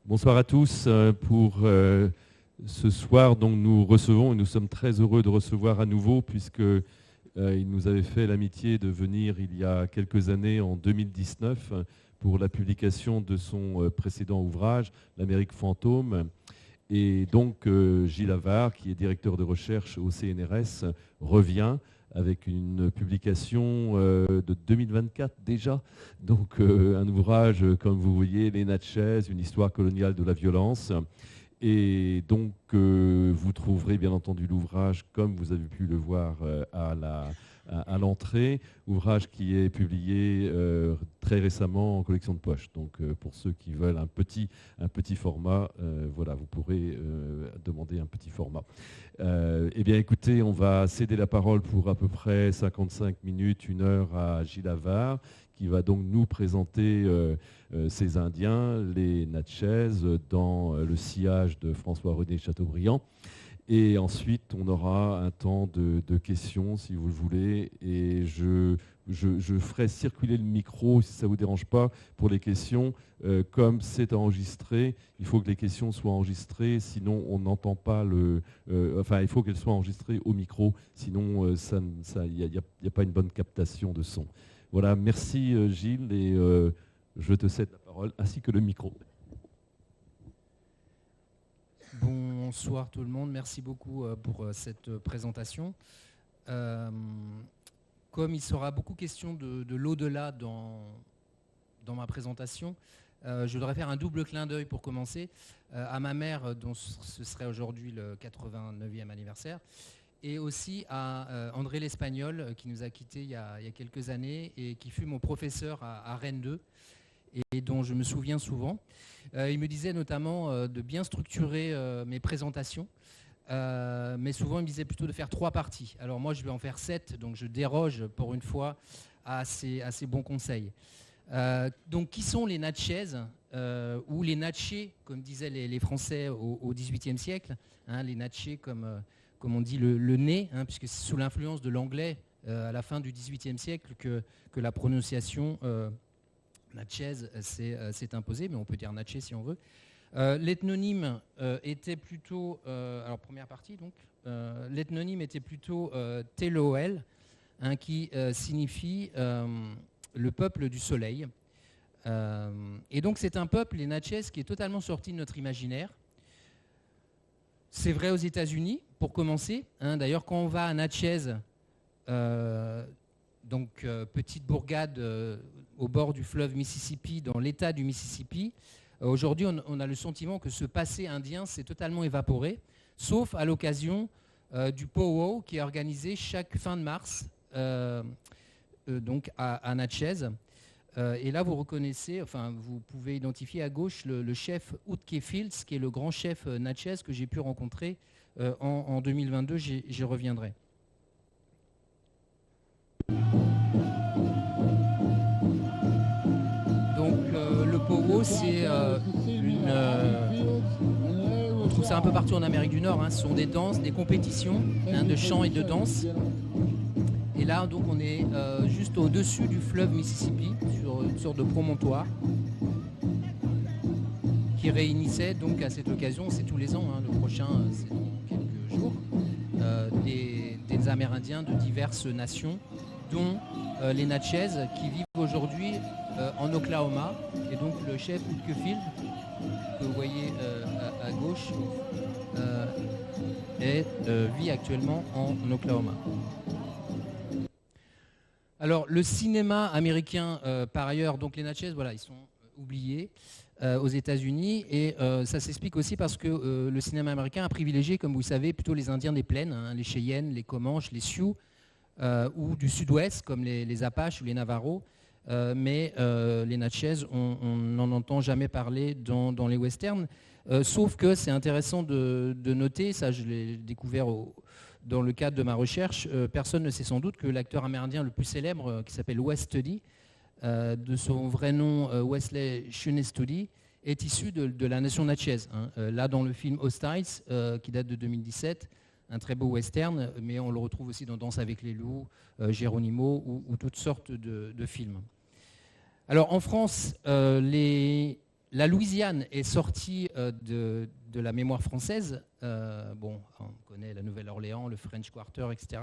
Bonsoir à tous. Pour ce soir, donc, nous recevons, et nous sommes très heureux de recevoir à nouveau, puisque il nous avait fait l'amitié de venir il y a quelques années, en 2019, pour la publication de son précédent ouvrage, L'Amérique fantôme. Et donc Gilles Havard, qui est directeur de recherche au CNRS, revient avec une publication de 2024 déjà. Donc un ouvrage, comme vous voyez, Les Natchez, une histoire coloniale de la violence. Et donc vous trouverez bien entendu l'ouvrage, comme vous avez pu le voir à l'entrée, ouvrage qui est publié très récemment en collection de poche. Donc pour ceux qui veulent un petit format, voilà, vous pourrez demander un petit format. Eh bien écoutez, on va céder la parole pour à peu près 55 minutes, 1 heure à Gilles Havard, qui va donc nous présenter ces Indiens, les Natchez, dans le sillage de François-René Chateaubriand. Et ensuite, on aura un temps de questions, si vous le voulez. Et je ferai circuler le micro, si ça ne vous dérange pas, pour les questions. Comme c'est enregistré, il faut que les questions soient enregistrées, sinon on n'entend pas il faut qu'elles soient enregistrées au micro, sinon il n'y a pas une bonne captation de son. Voilà, merci Gilles, et je te cède la parole, ainsi que le micro. Bonsoir tout le monde, merci beaucoup pour cette présentation. Comme il sera beaucoup question de l'au-delà dans ma présentation, je voudrais faire un double clin d'œil pour commencer à ma mère, dont ce serait aujourd'hui le 89e anniversaire, et aussi à André l'Espagnol, qui nous a quittés il y a quelques années et qui fut mon professeur à Rennes 2 et dont je me souviens souvent. Il me disait notamment de bien structurer mes présentations, mais souvent il me disait plutôt de faire 3 parties. Alors moi je vais en faire 7, donc je déroge pour une fois à ces bons conseils. Donc qui sont les Natchez ou les Natchés, comme disaient les Français au XVIIIe siècle, hein, les Natchés comme on dit le nez, hein, puisque c'est sous l'influence de l'anglais à la fin du XVIIIe siècle que la prononciation Natchez s'est imposée, mais on peut dire Natché si on veut. L'ethnonyme était plutôt, alors première partie donc, l'ethnonyme était plutôt Teloel, hein, qui signifie le peuple du soleil. Et donc c'est un peuple, les Natchez, qui est totalement sorti de notre imaginaire. C'est vrai aux États-Unis, pour commencer. Hein, d'ailleurs, quand on va à Natchez, petite bourgade au bord du fleuve Mississippi, dans l'État du Mississippi, aujourd'hui, on a le sentiment que ce passé indien s'est totalement évaporé, sauf à l'occasion du powwow qui est organisé chaque fin de mars, donc à Natchez. Et là, vous reconnaissez, vous pouvez identifier à gauche le chef Utke Fields, qui est le grand chef Natchez que j'ai pu rencontrer en 2022. J'y reviendrai. Donc, le powwow, c'est on trouve ça un peu partout en Amérique du Nord. Hein. Ce sont des danses, des compétitions de chant et de danse. Et là, donc, on est juste au-dessus du fleuve Mississippi, sur une sorte de promontoire, qui réunissait donc à cette occasion, c'est tous les ans, hein, le prochain, c'est dans quelques jours, des Amérindiens de diverses nations, dont les Natchez, qui vivent aujourd'hui en Oklahoma. Et donc, le chef Utke Fields, que vous voyez à gauche, vit actuellement en Oklahoma. Alors, le cinéma américain, par ailleurs, donc les Natchez, voilà, ils sont oubliés aux États-Unis, et ça s'explique aussi parce que le cinéma américain a privilégié, comme vous le savez, plutôt les Indiens des plaines, hein, les Cheyennes, les Comanches, les Sioux, ou du Sud-Ouest, comme les Apaches ou les Navajos, mais les Natchez, on n'en entend jamais parler dans les westerns, sauf que c'est intéressant de noter, ça je l'ai découvert dans le cadre de ma recherche, personne ne sait sans doute que l'acteur amérindien le plus célèbre, qui s'appelle Wes Studi, de son vrai nom Wesley Shunestudi, est issu de la nation Natchez. Hein. Là, dans le film Hostiles, qui date de 2017, un très beau western, mais on le retrouve aussi dans Danse avec les loups, Geronimo ou toutes sortes de films. Alors en France, les La Louisiane est sortie de la mémoire française. Bon, on connaît la Nouvelle-Orléans, le French Quarter, etc.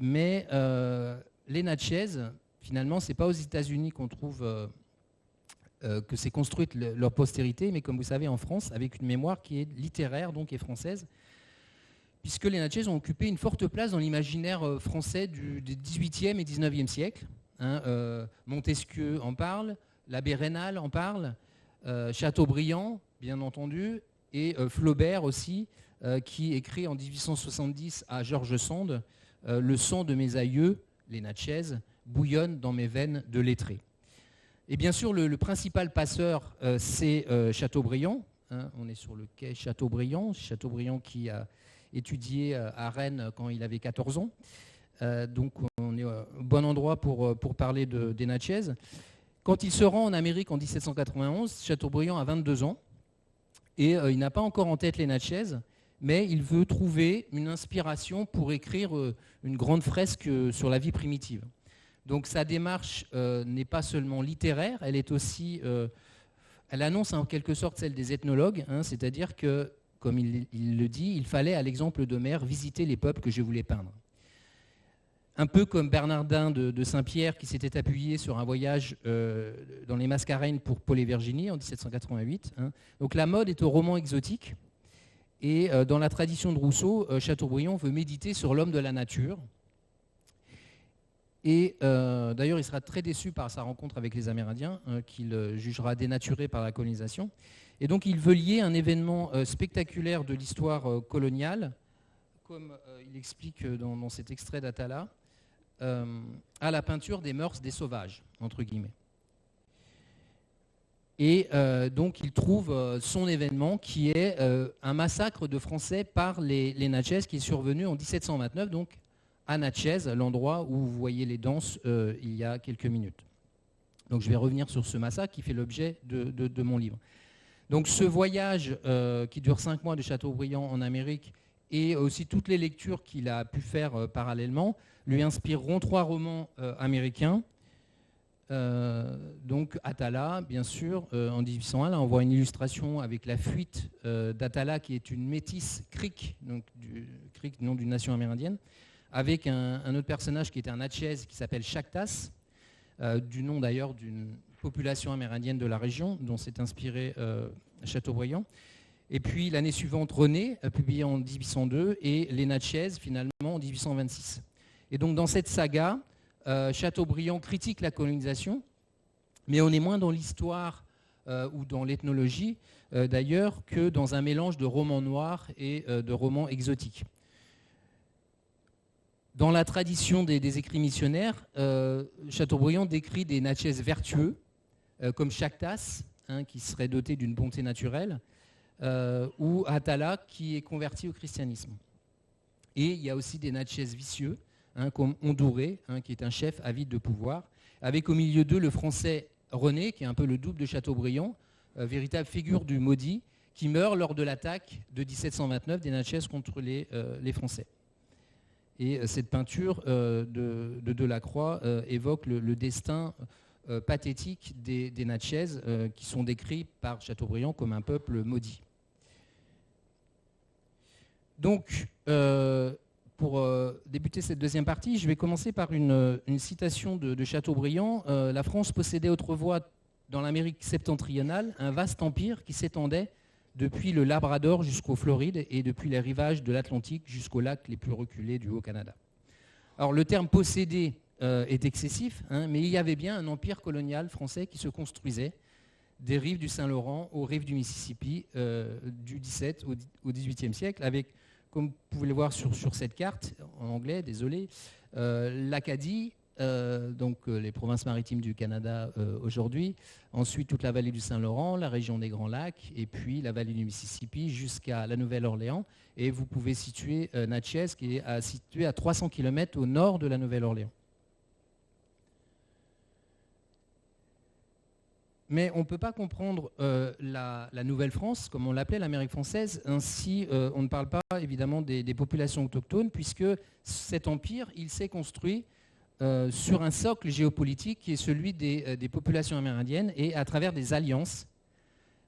Mais les Natchez, finalement, ce n'est pas aux États-Unis qu'on trouve que s'est construite leur postérité, mais comme vous savez, en France, avec une mémoire qui est littéraire, donc et française, puisque les Natchez ont occupé une forte place dans l'imaginaire français du XVIIIe et XIXe siècle. Montesquieu en parle, l'abbé Raynal en parle, Chateaubriand, bien entendu, et Flaubert aussi, qui écrit en 1870 à George Sand « Le sang de mes aïeux, les Natchez, bouillonne dans mes veines de lettré ». Et bien sûr, le principal passeur, c'est Chateaubriand. On est sur le quai Chateaubriand. Chateaubriand qui a étudié à Rennes quand il avait 14 ans. Donc on est au bon endroit pour parler des Natchez. Quand il se rend en Amérique en 1791, Chateaubriand a 22 ans. Et il n'a pas encore en tête les Natchez, mais il veut trouver une inspiration pour écrire une grande fresque sur la vie primitive. Donc sa démarche n'est pas seulement littéraire, elle est aussi, elle annonce en quelque sorte celle des ethnologues, c'est-à-dire que, comme il le dit, il fallait, à l'exemple d'Homère, visiter les peuples que je voulais peindre. Un peu comme Bernardin de Saint-Pierre qui s'était appuyé sur un voyage dans les Mascareignes pour Paul et Virginie en 1788. Donc la mode est au roman exotique, et dans la tradition de Rousseau, Chateaubriand veut méditer sur l'homme de la nature. Et d'ailleurs, il sera très déçu par sa rencontre avec les Amérindiens, qu'il jugera dénaturé par la colonisation. Et donc, il veut lier un événement spectaculaire de l'histoire coloniale, comme il explique dans cet extrait d'Atala, à la peinture des mœurs des sauvages, entre guillemets. Et donc, il trouve son événement qui est un massacre de Français par les Natchez qui est survenu en 1729, donc à Natchez, l'endroit où vous voyez les danses il y a quelques minutes. Donc je vais revenir sur ce massacre qui fait l'objet de mon livre. Donc ce voyage qui dure 5 mois de Chateaubriand en Amérique et aussi toutes les lectures qu'il a pu faire parallèlement lui inspireront 3 romans américains. Donc Atala, bien sûr, en 1801, là on voit une illustration avec la fuite d'Atala qui est une métisse Creek, donc Creek, nom d'une nation amérindienne, avec un autre personnage qui était un Natchez qui s'appelle Chactas, du nom d'ailleurs d'une population amérindienne de la région dont s'est inspiré Chateaubriand. Et puis l'année suivante, René, publié en 1802, et les Natchez finalement en 1826. Et donc dans cette saga, Chateaubriand critique la colonisation, mais on est moins dans l'histoire ou dans l'ethnologie d'ailleurs que dans un mélange de romans noirs et de romans exotiques. Dans la tradition des écrits missionnaires, Chateaubriand décrit des Natchez vertueux, comme Chactas, qui serait doté d'une bonté naturelle, ou Atala, qui est converti au christianisme. Et il y a aussi des Natchez vicieux, comme Ondouré, qui est un chef avide de pouvoir, avec au milieu d'eux le français René, qui est un peu le double de Chateaubriand, véritable figure du maudit, qui meurt lors de l'attaque de 1729 des Natchez contre les Français. Et cette peinture de Delacroix évoque le destin pathétique des Natchez qui sont décrits par Chateaubriand comme un peuple maudit. Donc, pour débuter cette deuxième partie, je vais commencer par une citation de Chateaubriand. La France possédait autrefois dans l'Amérique septentrionale un vaste empire qui s'étendait depuis le Labrador jusqu'aux Florides et depuis les rivages de l'Atlantique jusqu'aux lacs les plus reculés du Haut-Canada. Alors le terme « posséder » est excessif, mais il y avait bien un empire colonial français qui se construisait des rives du Saint-Laurent aux rives du Mississippi du XVIIe au XVIIIe siècle, avec, comme vous pouvez le voir sur cette carte, en anglais, désolé, l'Acadie, donc les provinces maritimes du Canada aujourd'hui, ensuite toute la vallée du Saint-Laurent, la région des Grands Lacs, et puis la vallée du Mississippi jusqu'à la Nouvelle-Orléans. Et vous pouvez situer Natchez, qui est situé à 300 km au nord de la Nouvelle-Orléans. Mais on ne peut pas comprendre la Nouvelle-France, comme on l'appelait, l'Amérique française, ainsi on ne parle pas évidemment des populations autochtones, puisque cet empire, il s'est construit sur un socle géopolitique qui est celui des populations amérindiennes et à travers des alliances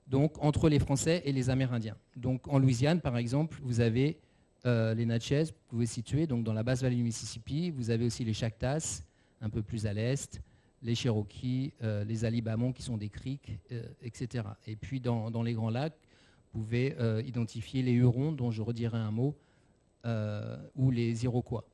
donc entre les Français et les Amérindiens. Donc en Louisiane, par exemple, vous avez les Natchez, vous pouvez situer donc dans la basse vallée du Mississippi. Vous avez aussi les Chactas, un peu plus à l'est, les Cherokees, les Alibamons qui sont des creeks, etc. Et puis dans les Grands Lacs, vous pouvez identifier les Hurons, dont je redirai un mot, ou les Iroquois.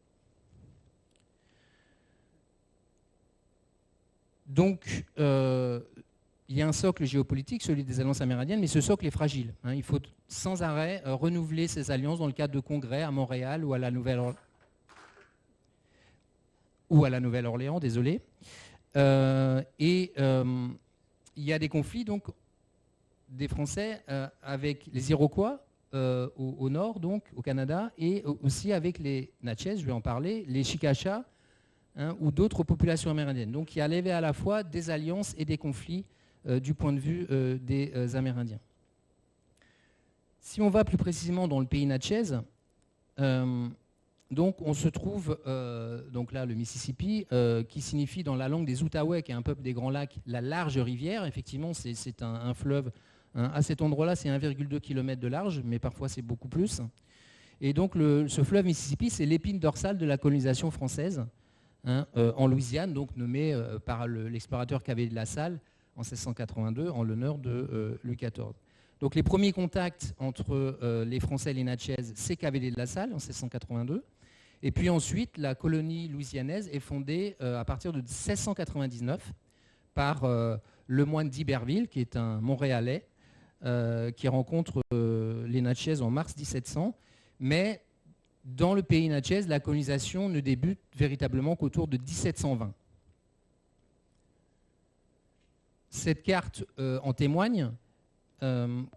Donc, il y a un socle géopolitique, celui des alliances amérindiennes, mais ce socle est fragile. Il faut sans arrêt renouveler ces alliances dans le cadre de congrès à Montréal ou à la Nouvelle-Orléans, désolé. Il y a des conflits donc des Français avec les Iroquois au nord, donc au Canada, et aussi avec les Natchez, je vais en parler, les Chicachas, ou d'autres populations amérindiennes. Donc il y avait à la fois des alliances et des conflits du point de vue des Amérindiens. Si on va plus précisément dans le pays Natchez, donc on se trouve, donc là le Mississippi, qui signifie dans la langue des Outaouais, qui est un peuple des Grands Lacs, la large rivière. Effectivement, c'est un fleuve. À cet endroit-là, c'est 1,2 km de large, mais parfois c'est beaucoup plus. Et donc ce fleuve Mississippi, c'est l'épine dorsale de la colonisation française, en Louisiane, donc nommée par l'explorateur Cavelier de la Salle en 1682 en l'honneur de Louis XIV. Donc les premiers contacts entre les Français et les Natchez, c'est Cavelier de la Salle en 1682. Et puis ensuite, la colonie louisianaise est fondée à partir de 1699 par le moine d'Iberville, qui est un Montréalais, qui rencontre les Natchez en mars 1700. Mais dans le pays Natchez, la colonisation ne débute véritablement qu'autour de 1720. Cette carte en témoigne,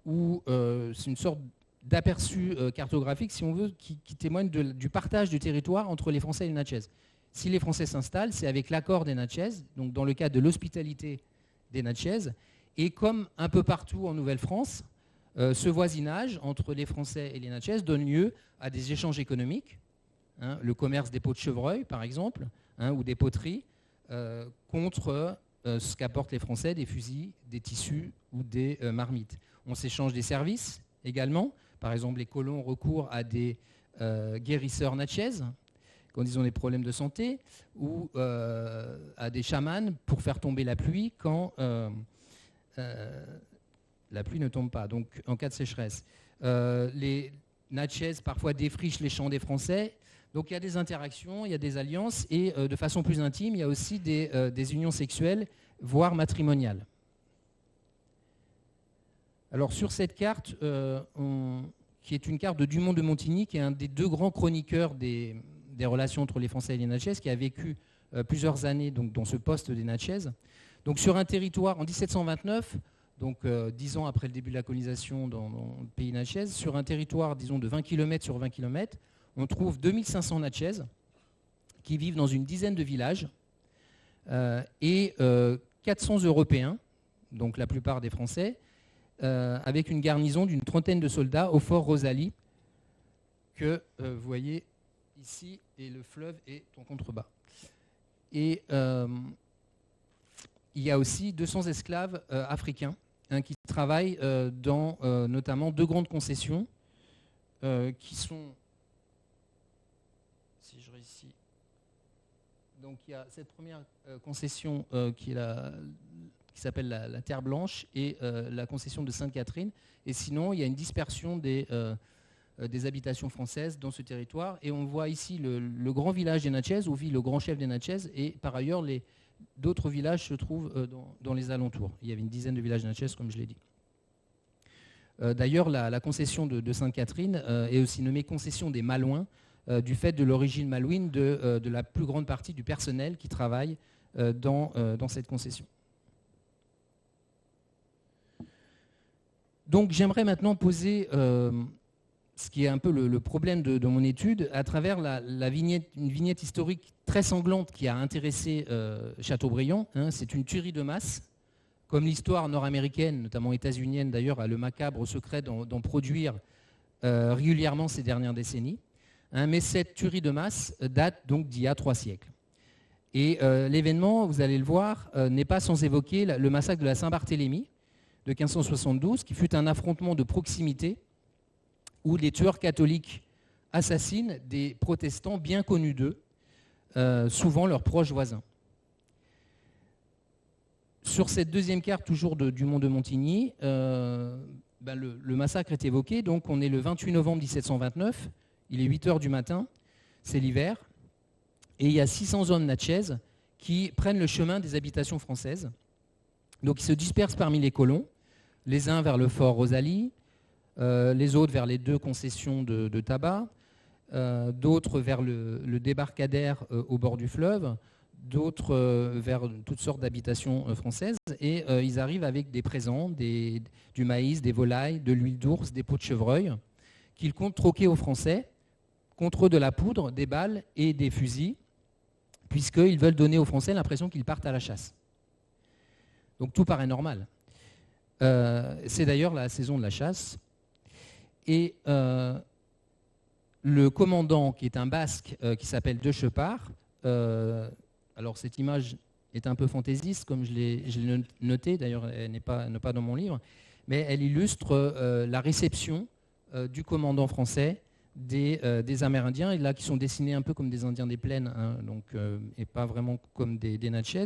où c'est une sorte d'aperçu cartographique, si on veut, qui témoigne du partage du territoire entre les Français et les Natchez. Si les Français s'installent, c'est avec l'accord des Natchez, donc dans le cadre de l'hospitalité des Natchez, et comme un peu partout en Nouvelle-France, ce voisinage entre les Français et les Natchez donne lieu à des échanges économiques, le commerce des peaux de chevreuil par exemple, ou des poteries, contre ce qu'apportent les Français, des fusils, des tissus ou des marmites. On s'échange des services également, par exemple les colons ont recours à des guérisseurs Natchez quand ils ont des problèmes de santé, ou à des chamans pour faire tomber la pluie quand la pluie ne tombe pas, donc en cas de sécheresse. Les Natchez parfois défrichent les champs des Français. Donc il y a des interactions, il y a des alliances, et de façon plus intime, il y a aussi des unions sexuelles, voire matrimoniales. Alors sur cette carte, qui est une carte de Dumont de Montigny, qui est un des deux grands chroniqueurs des relations entre les Français et les Natchez, qui a vécu plusieurs années donc, dans ce poste des Natchez. Donc sur un territoire, en 1729, donc 10 ans après le début de la colonisation dans le pays Natchez, sur un territoire, disons, de 20 km sur 20 km, on trouve 2500 Natchez qui vivent dans une dizaine de villages et 400 Européens, donc la plupart des Français, avec une garnison d'une trentaine de soldats au fort Rosalie, que vous voyez ici, et le fleuve est en contrebas. Et il y a aussi 200 esclaves africains qui travaillent dans notamment deux grandes concessions qui sont... Si je réussis... Donc il y a cette première concession qui s'appelle la Terre Blanche et la concession de Sainte-Catherine. Et sinon, il y a une dispersion des habitations françaises dans ce territoire. Et on voit ici le grand village des Natchez, où vit le grand chef des Natchez. Et par ailleurs, d'autres villages se trouvent dans les alentours. Il y avait une dizaine de villages Natchez, comme je l'ai dit. D'ailleurs, la concession de Sainte-Catherine est aussi nommée concession des Malouins, du fait de l'origine malouine de la plus grande partie du personnel qui travaille dans cette concession. Donc j'aimerais maintenant poser ce qui est un peu le problème de mon étude à travers une vignette historique très sanglante qui a intéressé Chateaubriand. C'est une tuerie de masse. Comme l'histoire nord-américaine, notamment états-unienne d'ailleurs, a le macabre secret d'en produire régulièrement ces dernières décennies. Mais cette tuerie de masse date donc d'il y a 3 siècles. Et l'événement, vous allez le voir, n'est pas sans évoquer le massacre de la Saint-Barthélemy, de 1572, qui fut un affrontement de proximité où les tueurs catholiques assassinent des protestants bien connus d'eux, souvent leurs proches voisins. Sur cette deuxième carte, toujours du Mont de Montigny, le massacre est évoqué. Donc on est le 28 novembre 1729, il est 8 heures du matin, c'est l'hiver, et il y a 600 hommes natchez qui prennent le chemin des habitations françaises. Donc ils se dispersent parmi les colons, les uns vers le fort Rosalie, les autres vers les 2 concessions de tabac, d'autres vers le débarcadère au bord du fleuve, d'autres vers toutes sortes d'habitations françaises, et ils arrivent avec des présents, du maïs, des volailles, de l'huile d'ours, des peaux de chevreuil, qu'ils comptent troquer aux Français contre de la poudre, des balles et des fusils, puisqu'ils veulent donner aux Français l'impression qu'ils partent à la chasse. Donc tout paraît normal. C'est d'ailleurs la saison de la chasse. Et le commandant, qui est un Basque, qui s'appelle De Chepard, alors cette image est un peu fantaisiste, comme je l'ai noté, d'ailleurs elle n'est pas dans mon livre, mais elle illustre la réception du commandant français des Amérindiens, et là qui sont dessinés un peu comme des Indiens des plaines, hein, donc, et pas vraiment comme des Natchez.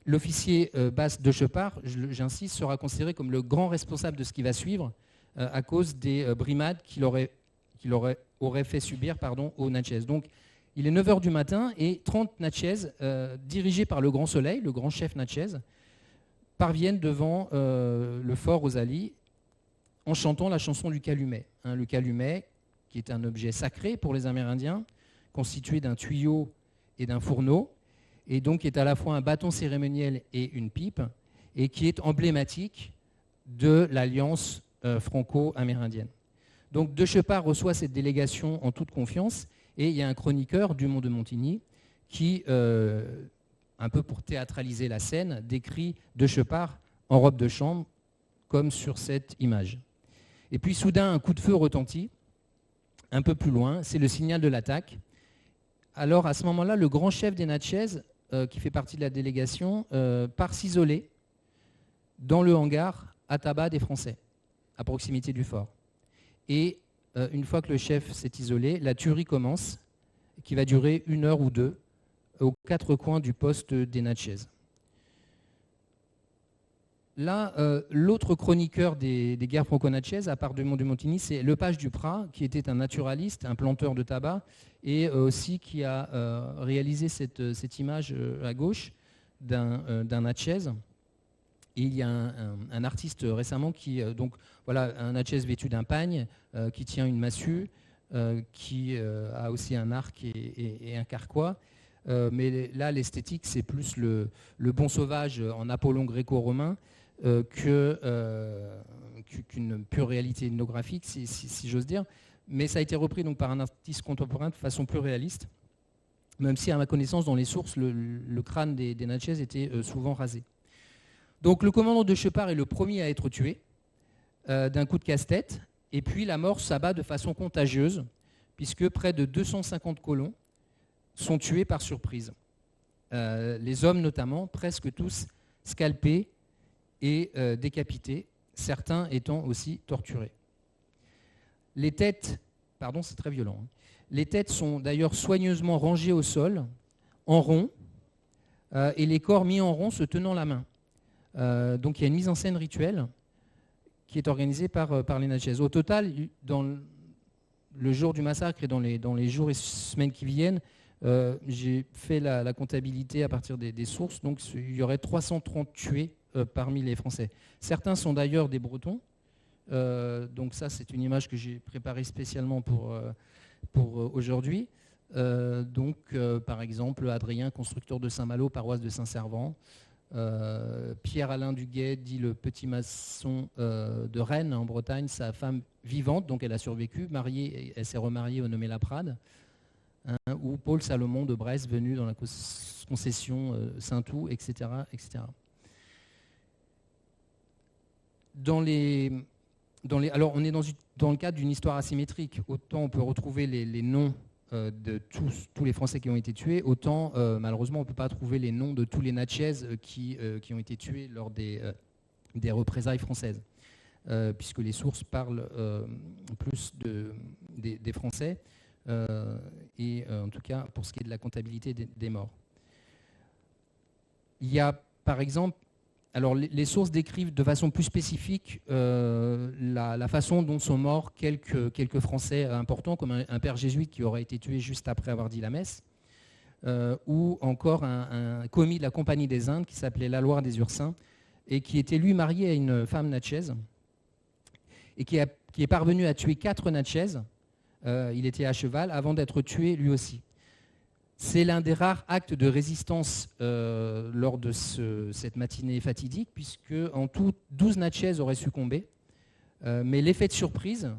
L'officier basque De Chepard, j'insiste, sera considéré comme le grand responsable de ce qui va suivre à cause des brimades qu'il aurait fait subir aux Natchez. Donc il est 9h du matin et 30 Natchez, dirigés par le Grand Soleil, le grand chef Natchez, parviennent devant le fort Rosalie en chantant la chanson du calumet. Hein, le calumet, qui est un objet sacré pour les Amérindiens, constitué d'un tuyau et d'un fourneau, et donc qui est à la fois un bâton cérémoniel et une pipe, et qui est emblématique de l'alliance franco-amérindienne. Donc De Chepard reçoit cette délégation en toute confiance, et il y a un chroniqueur du Mont de Montigny qui, un peu pour théâtraliser la scène, décrit De Chepard en robe de chambre, comme sur cette image. Et puis soudain, un coup de feu retentit, un peu plus loin, c'est le signal de l'attaque. Alors à ce moment-là, le grand chef des Natchez, qui fait partie de la délégation, part s'isoler dans le hangar à tabac des Français, à proximité du fort. Et une fois que le chef s'est isolé, la tuerie commence, qui va durer 1 heure ou 2, aux 4 coins du poste des Natchez. Là, l'autre chroniqueur des guerres franco-natchez, à part du Mont de Montigny, c'est Lepage Duprat, qui était un naturaliste, un planteur de tabac, et aussi qui a réalisé cette image à gauche d'un Natchez. Et il y a un artiste récemment qui, un Natchez vêtu d'un pagne, qui tient une massue, qui a aussi un arc et un carquois. Mais là, l'esthétique, c'est plus le bon sauvage en Apollon gréco-romain qu'une pure réalité ethnographique, si j'ose dire. Mais ça a été repris donc par un artiste contemporain de façon plus réaliste, même si, à ma connaissance, dans les sources, le crâne des Natchez était souvent rasé. Donc le commandant De Chepard est le premier à être tué d'un coup de casse-tête, et puis la mort s'abat de façon contagieuse, puisque près de 250 colons sont tués par surprise. Les hommes notamment, presque tous scalpés et décapités, certains étant aussi torturés. Les têtes, c'est très violent, hein. Les têtes sont d'ailleurs soigneusement rangées au sol, en rond, et les corps mis en rond se tenant la main. Donc il y a une mise en scène rituelle qui est organisée par les Natchez. Au total, dans le jour du massacre et dans les jours et semaines qui viennent, j'ai fait la comptabilité à partir des sources, donc il y aurait 330 tués parmi les Français. Certains sont d'ailleurs des Bretons, donc ça c'est une image que j'ai préparée spécialement pour aujourd'hui. Par exemple, Adrien, constructeur de Saint-Malo, paroisse de Saint-Servant, Pierre-Alain Duguet, dit le petit maçon de Rennes en Bretagne, sa femme vivante, donc elle a survécu, mariée, elle s'est remariée au nommé Laprade, hein, ou Paul Salomon de Brest, venu dans la concession Saint-Ouen, etc., etc. Alors on est dans le cadre d'une histoire asymétrique, autant on peut retrouver les noms de tous les Français qui ont été tués, autant malheureusement on ne peut pas trouver les noms de tous les Natchez qui ont été tués lors des représailles françaises, puisque les sources parlent plus des Français, et en tout cas pour ce qui est de la comptabilité des morts. Il y a par exemple, alors les sources décrivent de façon plus spécifique la façon dont sont morts quelques Français importants, comme un père jésuite qui aurait été tué juste après avoir dit la messe, ou encore un commis de la Compagnie des Indes qui s'appelait Laloire des Ursins, et qui était lui marié à une femme natchez, et qui est parvenu à tuer 4 natchez. Il était à cheval avant d'être tué lui aussi. C'est l'un des rares actes de résistance lors de cette matinée fatidique, puisque en tout 12 natchez auraient succombé. Mais l'effet de surprise,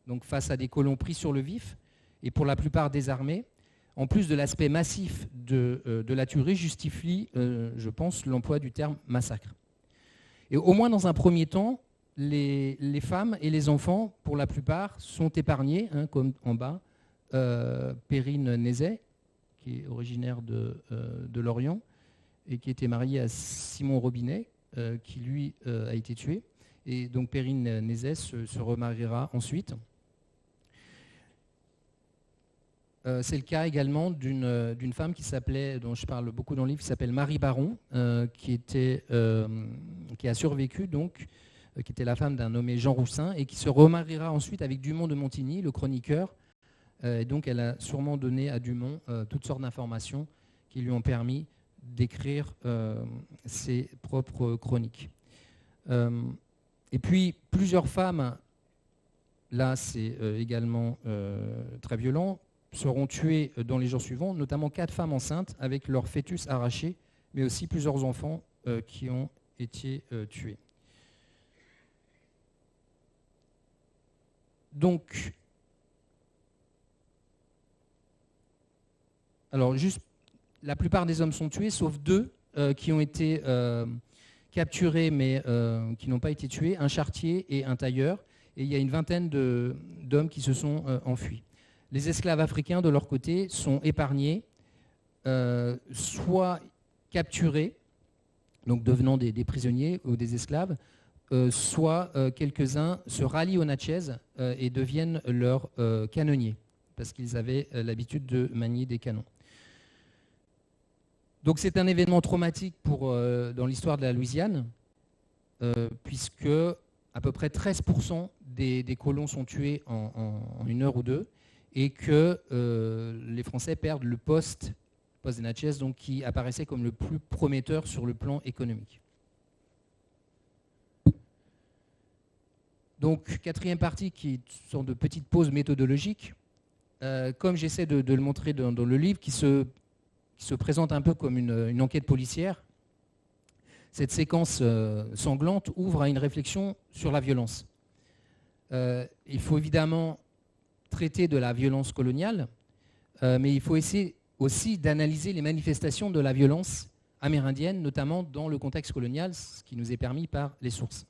donc face à des colons pris sur le vif, et pour la plupart désarmés, en plus de l'aspect massif de la tuerie, justifie, je pense, l'emploi du terme massacre. Et au moins dans un premier temps, les femmes et les enfants, pour la plupart, sont épargnés, comme en bas. Perrine Nézet, qui est originaire de Lorient et qui était mariée à Simon Robinet, qui lui a été tué. Et donc Perrine Nézet se remariera ensuite. C'est le cas également d'une femme dont je parle beaucoup dans le livre, qui s'appelle Marie Baron, qui a survécu, donc, qui était la femme d'un nommé Jean Roussin, et qui se remariera ensuite avec Dumont de Montigny, le chroniqueur. Et donc elle a sûrement donné à Dumont toutes sortes d'informations qui lui ont permis d'écrire ses propres chroniques. Et puis plusieurs femmes, là c'est également très violent, seront tuées dans les jours suivants, notamment 4 femmes enceintes avec leur fœtus arraché, mais aussi plusieurs enfants qui ont été tués. Donc, alors juste, la plupart des hommes sont tués, sauf 2 qui ont été capturés, mais qui n'ont pas été tués, un charretier et un tailleur. Et il y a une vingtaine d'hommes qui se sont enfuis. Les esclaves africains, de leur côté, sont épargnés, soit capturés, donc devenant des prisonniers ou des esclaves, soit quelques-uns se rallient aux natchez et deviennent leurs canonniers, parce qu'ils avaient l'habitude de manier des canons. Donc c'est un événement traumatique dans l'histoire de la Louisiane, puisque à peu près 13% des colons sont tués en 1 heure ou 2, et que les Français perdent le poste des natchez, donc qui apparaissait comme le plus prometteur sur le plan économique. Donc, 4e partie, qui sont de petites pauses méthodologiques, comme j'essaie de le montrer dans le livre, qui se présente un peu comme une enquête policière. Cette séquence sanglante ouvre à une réflexion sur la violence. Il faut évidemment traiter de la violence coloniale, mais il faut essayer aussi d'analyser les manifestations de la violence amérindienne, notamment dans le contexte colonial, ce qui nous est permis par les sources.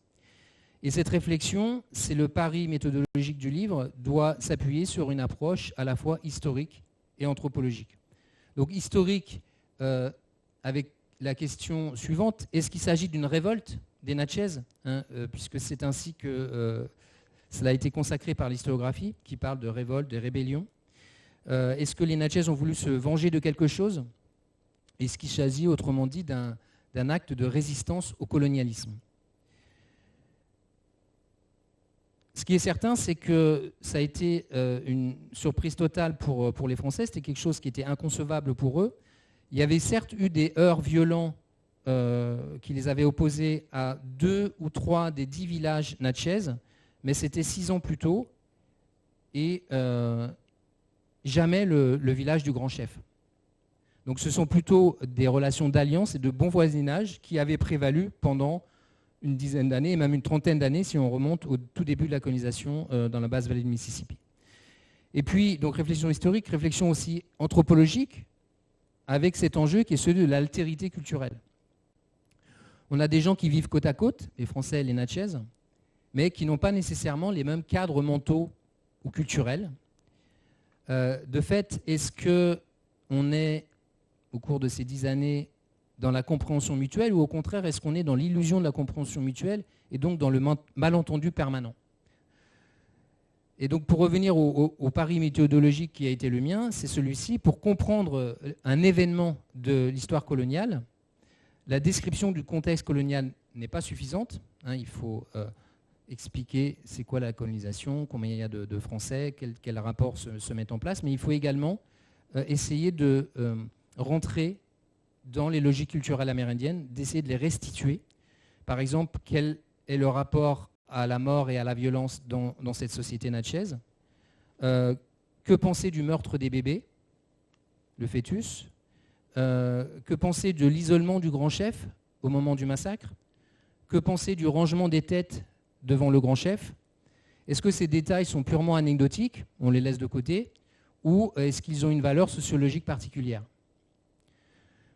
Et cette réflexion, c'est le pari méthodologique du livre, doit s'appuyer sur une approche à la fois historique et anthropologique. Donc historique, avec la question suivante, est-ce qu'il s'agit d'une révolte des natchez, puisque c'est ainsi que cela a été consacré par l'historiographie, qui parle de révolte, de rébellion. Est-ce que les natchez ont voulu se venger de quelque chose? Est-ce qu'il s'agit, autrement dit, d'un acte de résistance au colonialisme? Ce qui est certain, c'est que ça a été une surprise totale pour les Français. C'était quelque chose qui était inconcevable pour eux. Il y avait certes eu des heurts violents qui les avaient opposés à 2 ou 3 des 10 villages natchez, mais c'était 6 ans plus tôt, et jamais le village du grand chef. Donc ce sont plutôt des relations d'alliance et de bon voisinage qui avaient prévalu pendant une dizaine d'années, et même une trentaine d'années si on remonte au tout début de la colonisation dans la basse vallée du Mississippi. Et puis, donc réflexion historique, réflexion aussi anthropologique, avec cet enjeu qui est celui de l'altérité culturelle. On a des gens qui vivent côte à côte, les Français et les natchez, mais qui n'ont pas nécessairement les mêmes cadres mentaux ou culturels. De fait, est-ce qu'on est, au cours de ces 10 années, dans la compréhension mutuelle, ou au contraire, est-ce qu'on est dans l'illusion de la compréhension mutuelle et donc dans le malentendu permanent? Et donc, pour revenir au pari méthodologique qui a été le mien, c'est celui-ci. Pour comprendre un événement de l'histoire coloniale, la description du contexte colonial n'est pas suffisante. Il faut expliquer c'est quoi la colonisation, combien il y a de Français, quels rapports se mettent en place, mais il faut également essayer de rentrer dans les logiques culturelles amérindiennes, d'essayer de les restituer. Par exemple, quel est le rapport à la mort et à la violence dans cette société natchez? Que penser du meurtre des bébés, le fœtus? Que penser de l'isolement du grand chef au moment du massacre? Que penser du rangement des têtes devant le grand chef? Est-ce que ces détails sont purement anecdotiques, on les laisse de côté, ou est-ce qu'ils ont une valeur sociologique particulière?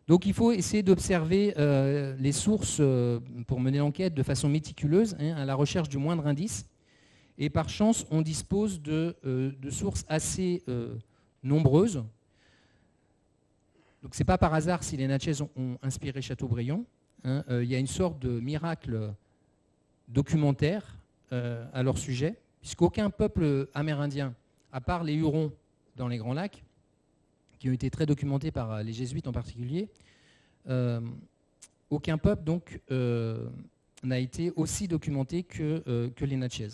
Donc il faut essayer d'observer les sources pour mener l'enquête de façon méticuleuse, à la recherche du moindre indice. Et par chance, on dispose de sources assez nombreuses. Donc ce n'est pas par hasard si les Natchez ont inspiré Chateaubriand. Il y a une sorte de miracle documentaire à leur sujet, puisqu'aucun peuple amérindien, à part les Hurons dans les Grands Lacs, qui ont été très documentés par les jésuites en particulier, aucun peuple donc n'a été aussi documenté que les Natchez.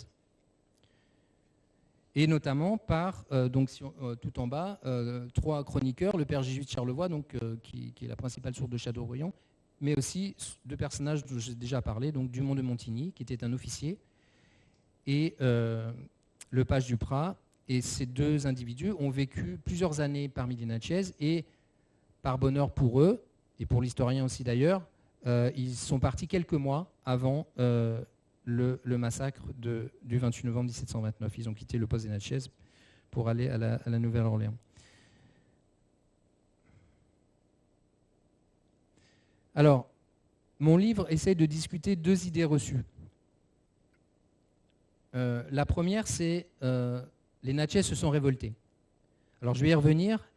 Et notamment par, tout en bas, 3 chroniqueurs, le père jésuite Charlevoix, donc, qui est la principale source de Chateaubriand, mais aussi 2 personnages dont j'ai déjà parlé, donc Dumont de Montigny, qui était un officier, et le page Duprat. Et ces 2 individus ont vécu plusieurs années parmi les Natchez, et par bonheur pour eux, et pour l'historien aussi d'ailleurs, ils sont partis quelques mois avant le massacre du 28 novembre 1729. Ils ont quitté le poste des Natchez pour aller à la Nouvelle-Orléans. Alors, mon livre essaie de discuter 2 idées reçues. La première, c'est les Natchez se sont révoltés. Alors je vais y revenir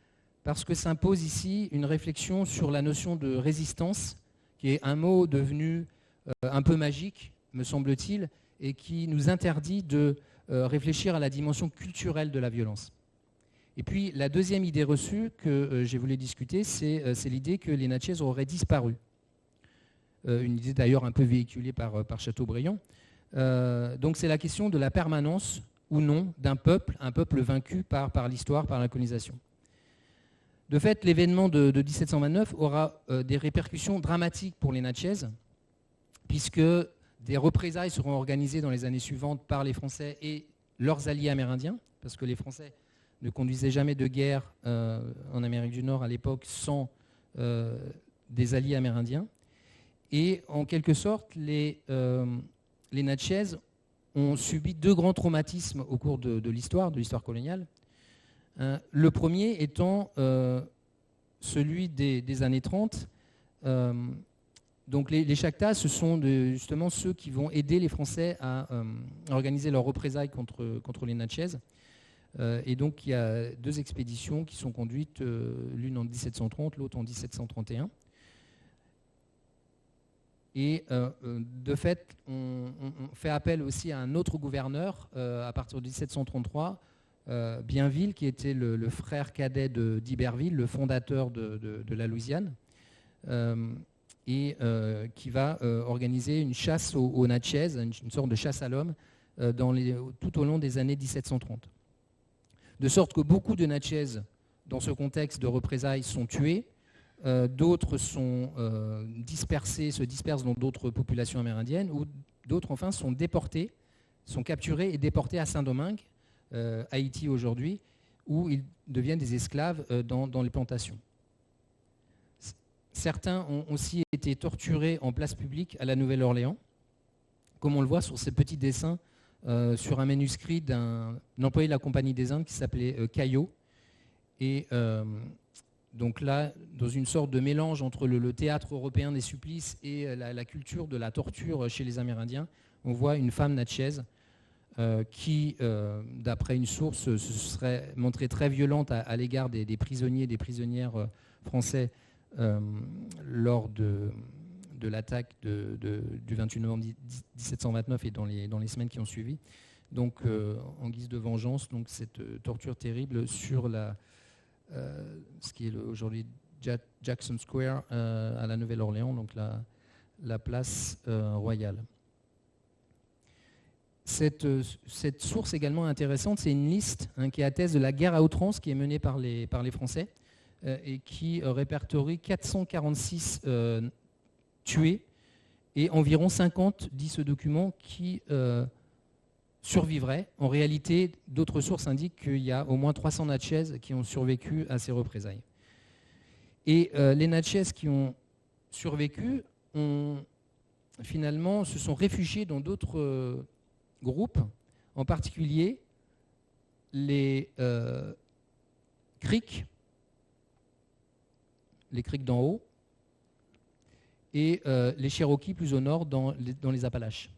parce que s'impose ici une réflexion sur la notion de résistance, qui est un mot devenu un peu magique, me semble-t-il, et qui nous interdit de réfléchir à la dimension culturelle de la violence. Et puis la deuxième idée reçue que j'ai voulu discuter, c'est l'idée que les Natchez auraient disparu. Une idée d'ailleurs un peu véhiculée par Chateaubriand. Donc c'est la question de la permanence ou non d'un peuple, un peuple vaincu par l'histoire, par la colonisation. De fait, l'événement de 1729 aura des répercussions dramatiques pour les Natchez, puisque des représailles seront organisées dans les années suivantes par les Français et leurs alliés amérindiens, parce que les Français ne conduisaient jamais de guerre en Amérique du Nord à l'époque sans des alliés amérindiens. Et en quelque sorte, les Natchez ont subi 2 grands traumatismes au cours de l'histoire coloniale. Le premier étant celui des années 30. Donc les Chactas, ce sont justement ceux qui vont aider les Français à organiser leurs représailles contre les Natchez. Et donc il y a 2 expéditions qui sont conduites, l'une en 1730, l'autre en 1731. Et de fait, on fait appel aussi à un autre gouverneur à partir de 1733, Bienville, qui était le frère cadet d'Iberville, le fondateur de la Louisiane, et qui va organiser une chasse aux Natchez, une sorte de chasse à l'homme, tout au long des années 1730. De sorte que beaucoup de Natchez, dans ce contexte de représailles, sont tués. D'autres sont se dispersent dans d'autres populations amérindiennes, ou d'autres enfin sont déportés, sont capturés et déportés à Saint-Domingue, Haïti aujourd'hui, où ils deviennent des esclaves dans les plantations. Certains ont aussi été torturés en place publique à la Nouvelle-Orléans, comme on le voit sur ces petits dessins sur un manuscrit d'un employé de la Compagnie des Indes qui s'appelait Caillot. Et donc là, dans une sorte de mélange entre le théâtre européen des supplices et la culture de la torture chez les Amérindiens, on voit une femme natchez qui, d'après une source, se serait montrée très violente à l'égard des prisonniers et des prisonnières français lors de l'attaque du 28 novembre 1729 et dans les semaines qui ont suivi. Donc, en guise de vengeance, donc cette torture terrible sur ce qui est aujourd'hui Jackson Square à la Nouvelle-Orléans, donc la place royale. Cette source également intéressante, c'est une liste qui atteste de la guerre à outrance qui est menée par les Français et qui répertorie 446 tués et environ 50, dit ce document, qui survivraient. En réalité, d'autres sources indiquent qu'il y a au moins 300 Natchez qui ont survécu à ces représailles. Et les Natchez qui ont survécu finalement se sont réfugiés dans d'autres groupes, en particulier les Creeks d'en haut, et les Cherokees plus au nord dans les Appalaches.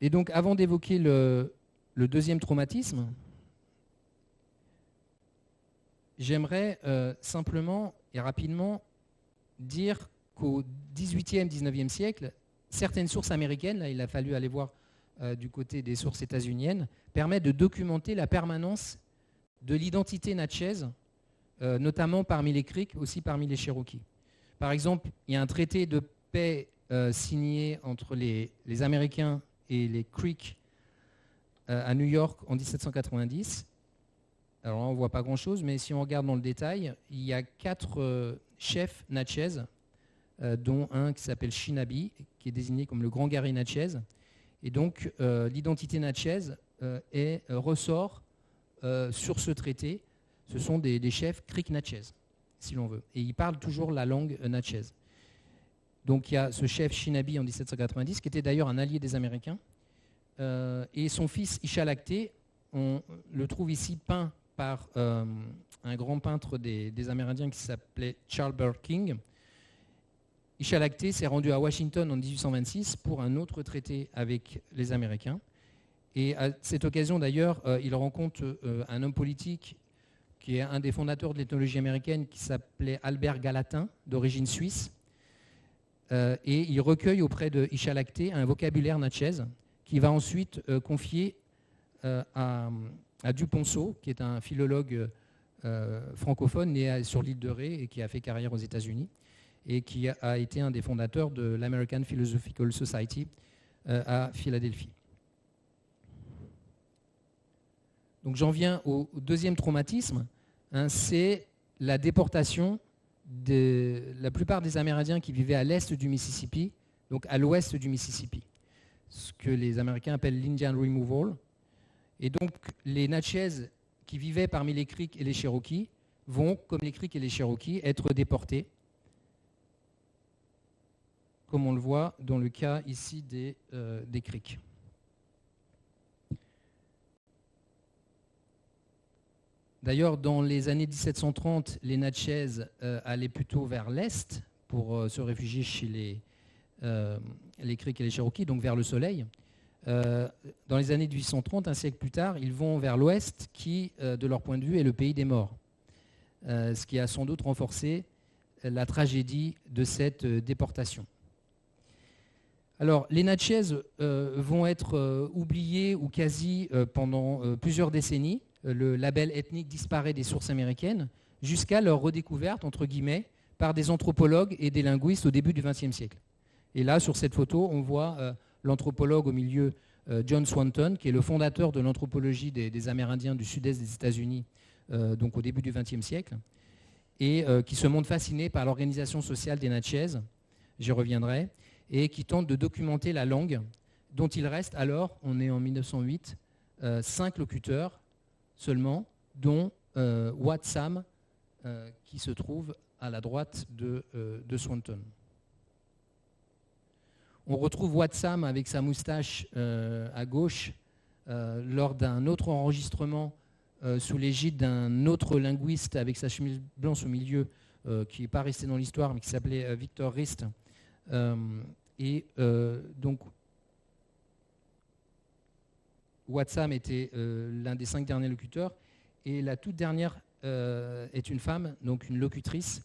Et donc, avant d'évoquer le deuxième traumatisme, j'aimerais simplement et rapidement dire qu'au XVIIIe, XIXe siècle, certaines sources américaines, là il a fallu aller voir du côté des sources états-uniennes, permettent de documenter la permanence de l'identité natchez, notamment parmi les Creeks, aussi parmi les Cherokees. Par exemple, il y a un traité de paix signé entre les Américains et les Creeks à New York en 1790. Alors là, on ne voit pas grand-chose, mais si on regarde dans le détail, il y a 4 chefs natchez, dont un qui s'appelle Shinabi, qui est désigné comme le grand guerrier natchez. Et donc, l'identité natchez ressort sur ce traité. Ce sont des chefs Creek natchez, si l'on veut. Et ils parlent toujours la langue natchez. Donc, il y a ce chef Shinabi en 1790, qui était d'ailleurs un allié des Américains. Et son fils Ishalakté, on le trouve ici peint par un grand peintre des Amérindiens qui s'appelait Charles Burt King. Ishalakté s'est rendu à Washington en 1826 pour un autre traité avec les Américains. Et à cette occasion, d'ailleurs, il rencontre un homme politique qui est un des fondateurs de l'ethnologie américaine, qui s'appelait Albert Gallatin, d'origine suisse. Et il recueille auprès de Ishalakté un vocabulaire natchez qu'il va ensuite confier à Duponceau, qui est un philologue francophone né sur l'île de Ré et qui a fait carrière aux États-Unis et qui a été un des fondateurs de l'American Philosophical Society à Philadelphie. Donc j'en viens au deuxième traumatisme, c'est la déportation de la plupart des Amérindiens qui vivaient à l'est du Mississippi, donc à l'ouest du Mississippi, ce que les Américains appellent l'Indian Removal. Et donc les Natchez qui vivaient parmi les Creeks et les Cherokees vont, comme les Creeks et les Cherokees, être déportés, comme on le voit dans le cas ici des Creeks. D'ailleurs, dans les années 1730, les Natchez allaient plutôt vers l'est pour se réfugier chez les Creeks et les Cherokees, donc vers le soleil. Dans les années 1830, un siècle plus tard, ils vont vers l'ouest qui, de leur point de vue, est le pays des morts. Ce qui a sans doute renforcé la tragédie de cette déportation. Alors, les Natchez vont être oubliés ou quasi pendant plusieurs décennies. Le label ethnique disparaît des sources américaines jusqu'à leur redécouverte, entre guillemets, par des anthropologues et des linguistes au début du XXe siècle. Et là, sur cette photo, on voit l'anthropologue au milieu, John Swanton, qui est le fondateur de l'anthropologie des Amérindiens du sud-est des États-Unis, donc au début du XXe siècle, et qui se montre fasciné par l'organisation sociale des Natchez, j'y reviendrai, et qui tente de documenter la langue, dont il reste alors, on est en 1908, 5 locuteurs seulement, dont Wattsam, qui se trouve à la droite de Swanton. On retrouve Wattsam avec sa moustache à gauche lors d'un autre enregistrement sous l'égide d'un autre linguiste avec sa chemise blanche au milieu, qui n'est pas resté dans l'histoire, mais qui s'appelait Victor Rist, Et donc, Watsam était l'un des 5 derniers locuteurs, et la toute dernière est une femme, donc une locutrice,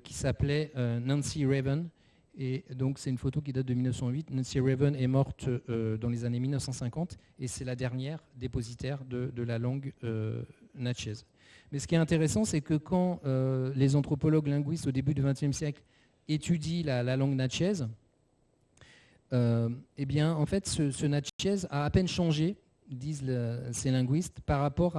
qui s'appelait Nancy Raven. Et donc c'est une photo qui date de 1908. Nancy Raven est morte dans les années 1950, et c'est la dernière dépositaire de la langue natchez. Mais ce qui est intéressant, c'est que quand les anthropologues linguistes au début du XXe siècle étudient la langue natchez, eh bien, en fait, ce natchez a à peine changé, disent ces linguistes, par rapport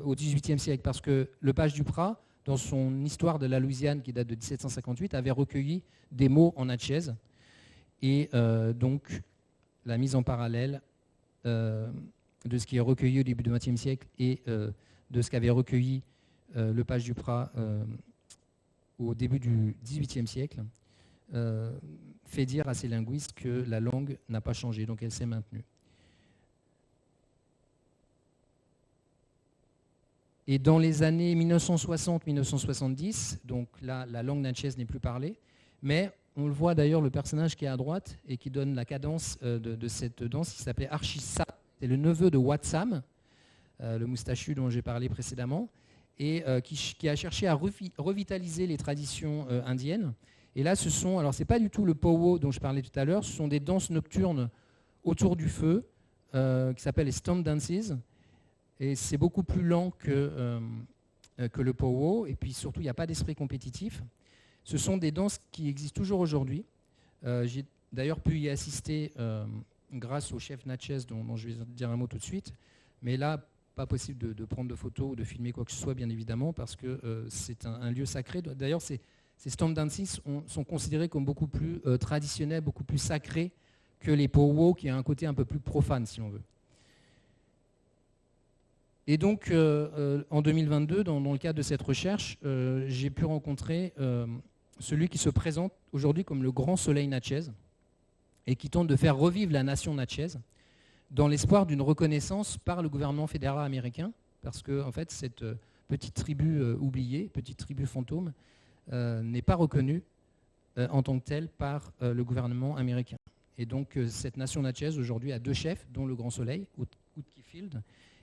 au XVIIIe siècle, parce que Lepage Duprat, dans son histoire de la Louisiane qui date de 1758, avait recueilli des mots en natchez, et donc la mise en parallèle de ce qui est recueilli au début du XXe siècle et de ce qu'avait recueilli Lepage Duprat au début du XVIIIe siècle fait dire à ces linguistes que la langue n'a pas changé, donc elle s'est maintenue. Et dans les années 1960-1970, donc là, la langue natchez n'est plus parlée, mais on le voit d'ailleurs, le personnage qui est à droite et qui donne la cadence de cette danse, il s'appelait Archissa, c'est le neveu de Watsam, le moustachu dont j'ai parlé précédemment, et qui a cherché à revitaliser les traditions indiennes. Et là, alors c'est pas du tout le powo dont je parlais tout à l'heure, ce sont des danses nocturnes autour du feu, qui s'appellent les stomp dances. Et c'est beaucoup plus lent que le powo, et puis surtout, il n'y a pas d'esprit compétitif. Ce sont des danses qui existent toujours aujourd'hui. J'ai d'ailleurs pu y assister grâce au chef natchez dont je vais dire un mot tout de suite. Mais là, pas possible de prendre de photos ou de filmer quoi que ce soit, bien évidemment, parce que c'est un lieu sacré. D'ailleurs, ces stomp dances sont considérés comme beaucoup plus traditionnels, beaucoup plus sacrés que les powo, qui a un côté un peu plus profane, si on veut. Et donc, en 2022, dans le cadre de cette recherche, j'ai pu rencontrer celui qui se présente aujourd'hui comme le grand soleil natchez et qui tente de faire revivre la nation natchez dans l'espoir d'une reconnaissance par le gouvernement fédéral américain, parce que en fait, cette petite tribu oubliée, petite tribu fantôme, n'est pas reconnue en tant que telle par le gouvernement américain. Et donc, cette nation natchez aujourd'hui a 2 chefs, dont le grand soleil, Utkifield,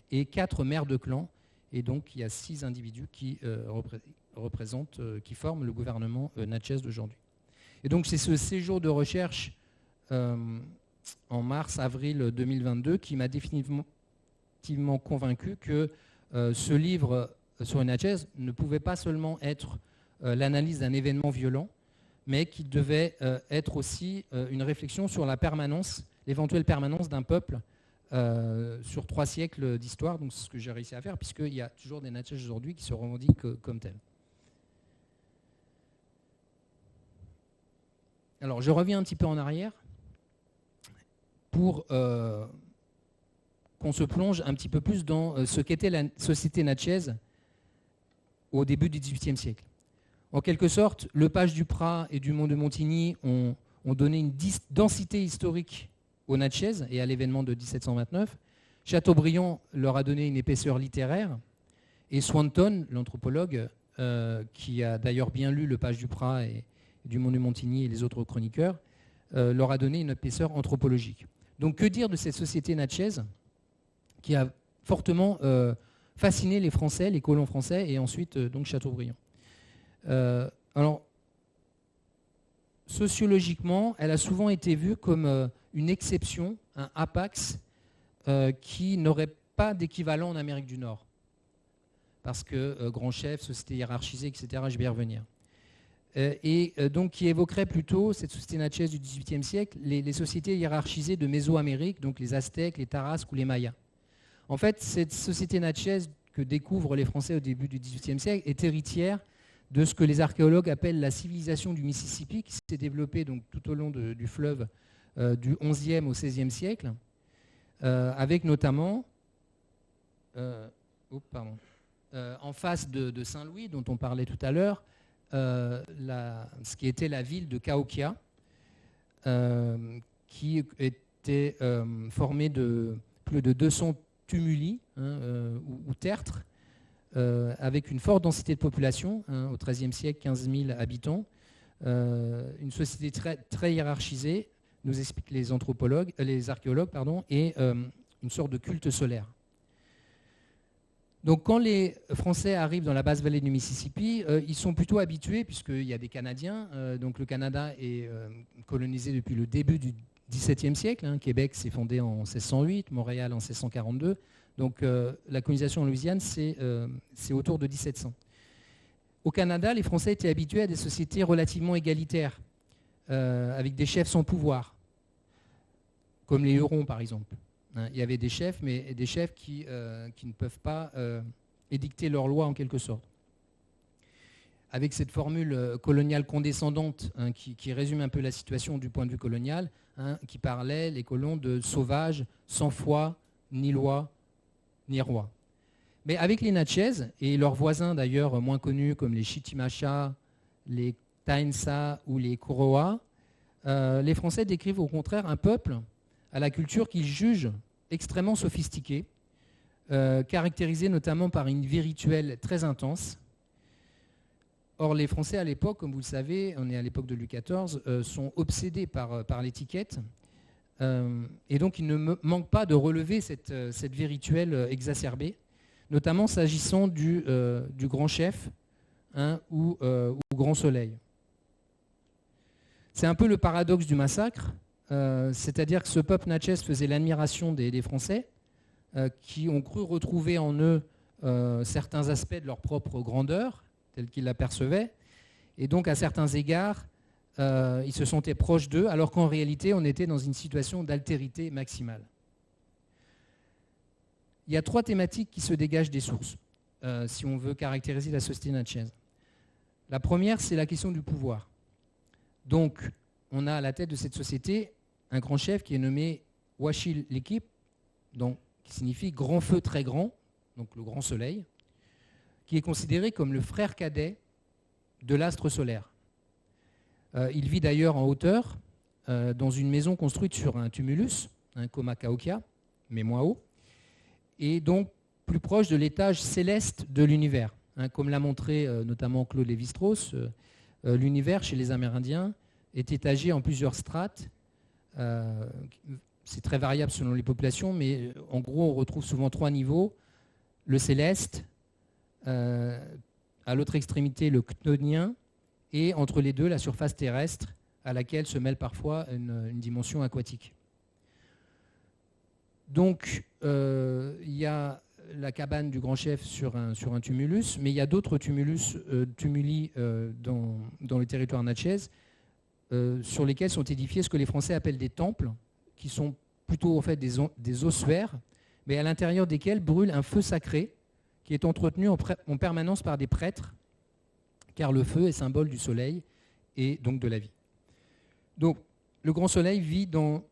et 4 maires de clan, et donc il y a 6 individus qui représentent, qui forment le gouvernement natchez d'aujourd'hui. Et donc c'est ce séjour de recherche en mars-avril 2022 qui m'a définitivement convaincu que ce livre sur les natchez ne pouvait pas seulement être l'analyse d'un événement violent, mais qu'il devait être aussi une réflexion sur la permanence, l'éventuelle permanence d'un peuple sur 3 siècles d'histoire, donc c'est ce que j'ai réussi à faire, puisqu'il y a toujours des natchez aujourd'hui qui se revendiquent comme tels. Alors je reviens un petit peu en arrière pour qu'on se plonge un petit peu plus dans ce qu'était la société natchez au début du XVIIIe siècle. En quelque sorte, Lepage Duprat et Dumont de Montigny ont donné une densité historique aux natchez et à l'événement de 1729. Chateaubriand leur a donné une épaisseur littéraire, et Swanton, l'anthropologue, qui a d'ailleurs bien lu Lepage Duprat et Dumont de Montigny et les autres chroniqueurs, leur a donné une épaisseur anthropologique. Donc que dire de cette société natchez qui a fortement fasciné les Français, les colons français, et ensuite donc Chateaubriand. Alors, sociologiquement, elle a souvent été vue comme une exception, un apax, qui n'aurait pas d'équivalent en Amérique du Nord. Parce que grand chef, société hiérarchisée, etc., je vais y revenir. Et donc qui évoquerait plutôt, cette société natchez du XVIIIe siècle, les sociétés hiérarchisées de Mésoamérique, donc les Aztèques, les Tarasques ou les Mayas. En fait, cette société natchez que découvrent les Français au début du XVIIIe siècle est héritière de ce que les archéologues appellent la civilisation du Mississippi, qui s'est développée donc, tout au long du fleuve du XIe au XVIe siècle, avec notamment, en face de Saint-Louis, dont on parlait tout à l'heure, ce qui était la ville de Cahokia, qui était formée de plus de 200 tumuli ou tertres, avec une forte densité de population, au XIIIe siècle, 15 000 habitants, une société très hiérarchisée, nous expliquent les archéologues, et une sorte de culte solaire. Donc quand les Français arrivent dans la basse vallée du Mississippi, ils sont plutôt habitués, puisqu'il y a des Canadiens. Donc le Canada est colonisé depuis le début du XVIIe siècle. Québec s'est fondé en 1608, Montréal en 1642. Donc la colonisation en Louisiane, c'est autour de 1700. Au Canada, les Français étaient habitués à des sociétés relativement égalitaires, avec des chefs sans pouvoir, comme les Hurons par exemple. Il y avait des chefs, mais des chefs qui ne peuvent pas édicter leurs lois en quelque sorte. Avec cette formule coloniale condescendante qui résume un peu la situation du point de vue colonial, qui parlait les colons de sauvages, sans foi, ni loi, ni roi. Mais avec les Natchez et leurs voisins d'ailleurs moins connus comme les Chitimacha, les Taensa ou les Koroa, les Français décrivent au contraire un peuple à la culture qu'ils jugent extrêmement sophistiquée, caractérisée notamment par une vie rituelle très intense. Or, les Français à l'époque, comme vous le savez, on est à l'époque de Louis XIV, sont obsédés par l'étiquette, et donc ils ne manquent pas de relever cette vie rituelle exacerbée, notamment s'agissant du grand chef ou grand soleil. C'est un peu le paradoxe du massacre. C'est-à-dire que ce peuple Natchez faisait l'admiration des Français, qui ont cru retrouver en eux certains aspects de leur propre grandeur, tels qu'ils l'apercevaient, et donc à certains égards, ils se sentaient proches d'eux, alors qu'en réalité, on était dans une situation d'altérité maximale. Il y a 3 thématiques qui se dégagent des sources, si on veut caractériser la société natchez. La première, c'est la question du pouvoir. Donc, on a à la tête de cette société un grand chef qui est nommé Wachil Likip, qui signifie grand feu très grand, donc le grand soleil, qui est considéré comme le frère cadet de l'astre solaire. Il vit d'ailleurs en hauteur, dans une maison construite sur un tumulus, un Komakaokia, mais moins haut, et donc plus proche de l'étage céleste de l'univers. Comme l'a montré notamment Claude Lévi-Strauss, l'univers chez les Amérindiens est étagé en plusieurs strates. C'est très variable selon les populations, mais en gros, on retrouve souvent 3 niveaux. Le céleste, à l'autre extrémité, le ctonien, et entre les deux, la surface terrestre, à laquelle se mêle parfois une dimension aquatique. Donc, il y a la cabane du grand chef sur un tumulus, mais il y a d'autres tumuli dans le territoire natchez, sur lesquels sont édifiés ce que les Français appellent des temples, qui sont plutôt en fait des ossuaires, mais à l'intérieur desquels brûle un feu sacré qui est entretenu en permanence par des prêtres, car le feu est symbole du soleil et donc de la vie. Donc le grand soleil vit dans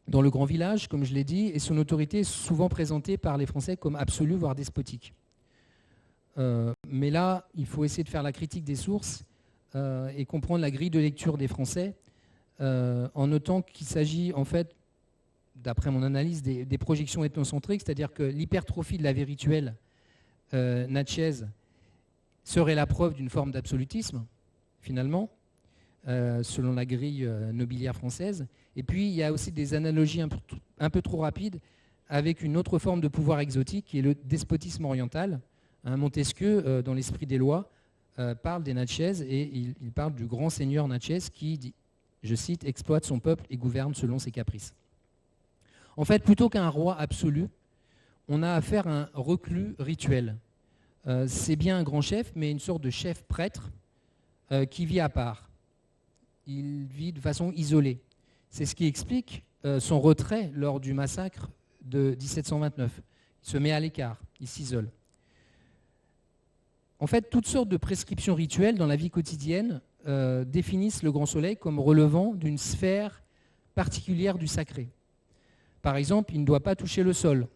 le grand village, comme je l'ai dit, et son autorité est souvent présentée par les Français comme absolue, voire despotique. Mais là, il faut essayer de faire la critique des sources et comprendre la grille de lecture des Français, en notant qu'il s'agit en fait, d'après mon analyse, des projections ethnocentriques, c'est-à-dire que l'hypertrophie de la vie rituelle natchez serait la preuve d'une forme d'absolutisme, finalement, selon la grille nobiliaire française. Et puis, il y a aussi des analogies un peu trop rapides avec une autre forme de pouvoir exotique qui est le despotisme oriental. Montesquieu, dans l'Esprit des lois, parle des Natchez et il parle du grand seigneur Natchez qui, dit, je cite, exploite son peuple et gouverne selon ses caprices. En fait, plutôt qu'un roi absolu, on a affaire à un reclus rituel. C'est bien un grand chef, mais une sorte de chef prêtre qui vit à part. Il vit de façon isolée. C'est ce qui explique son retrait lors du massacre de 1729. Il se met à l'écart, il s'isole. En fait, toutes sortes de prescriptions rituelles dans la vie quotidienne définissent le grand soleil comme relevant d'une sphère particulière du sacré. Par exemple, il ne doit pas toucher le sol.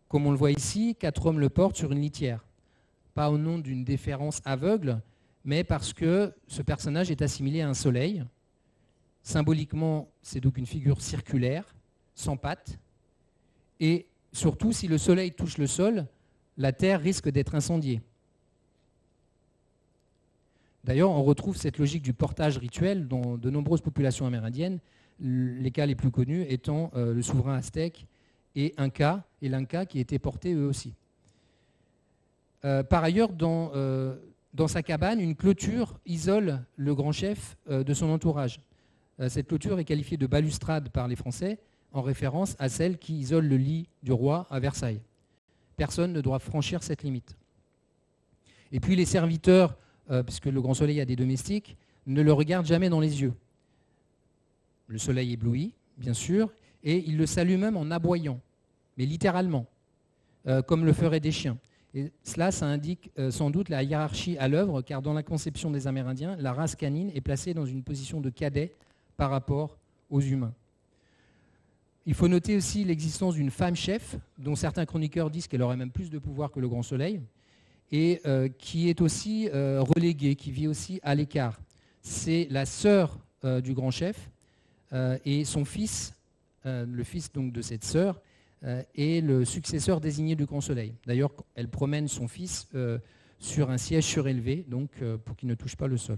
Comme on le voit ici, 4 hommes le portent sur une litière. Pas au nom d'une déférence aveugle, mais parce que ce personnage est assimilé à un soleil. Symboliquement, c'est donc une figure circulaire, sans pattes. Et surtout, si le soleil touche le sol, la terre risque d'être incendiée. D'ailleurs, on retrouve cette logique du portage rituel dans de nombreuses populations amérindiennes, les cas les plus connus étant le souverain aztèque et l'Inca qui étaient portés eux aussi. Par ailleurs, dans sa cabane, une clôture isole le grand chef de son entourage. Cette clôture est qualifiée de balustrade par les Français, en référence à celle qui isole le lit du roi à Versailles. Personne ne doit franchir cette limite. Et puis les serviteurs, puisque le grand soleil a des domestiques, ne le regardent jamais dans les yeux. Le soleil éblouit, bien sûr, et il le salue même en aboyant, mais littéralement, comme le feraient des chiens. Et cela, ça indique sans doute la hiérarchie à l'œuvre, car dans la conception des Amérindiens, la race canine est placée dans une position de cadet par rapport aux humains. Il faut noter aussi l'existence d'une femme chef, dont certains chroniqueurs disent qu'elle aurait même plus de pouvoir que le Grand Soleil, et qui est aussi reléguée, qui vit aussi à l'écart. C'est la sœur du grand chef et son fils, le fils donc de cette sœur, est le successeur désigné du Grand Soleil. D'ailleurs, elle promène son fils sur un siège surélevé, donc pour qu'il ne touche pas le sol.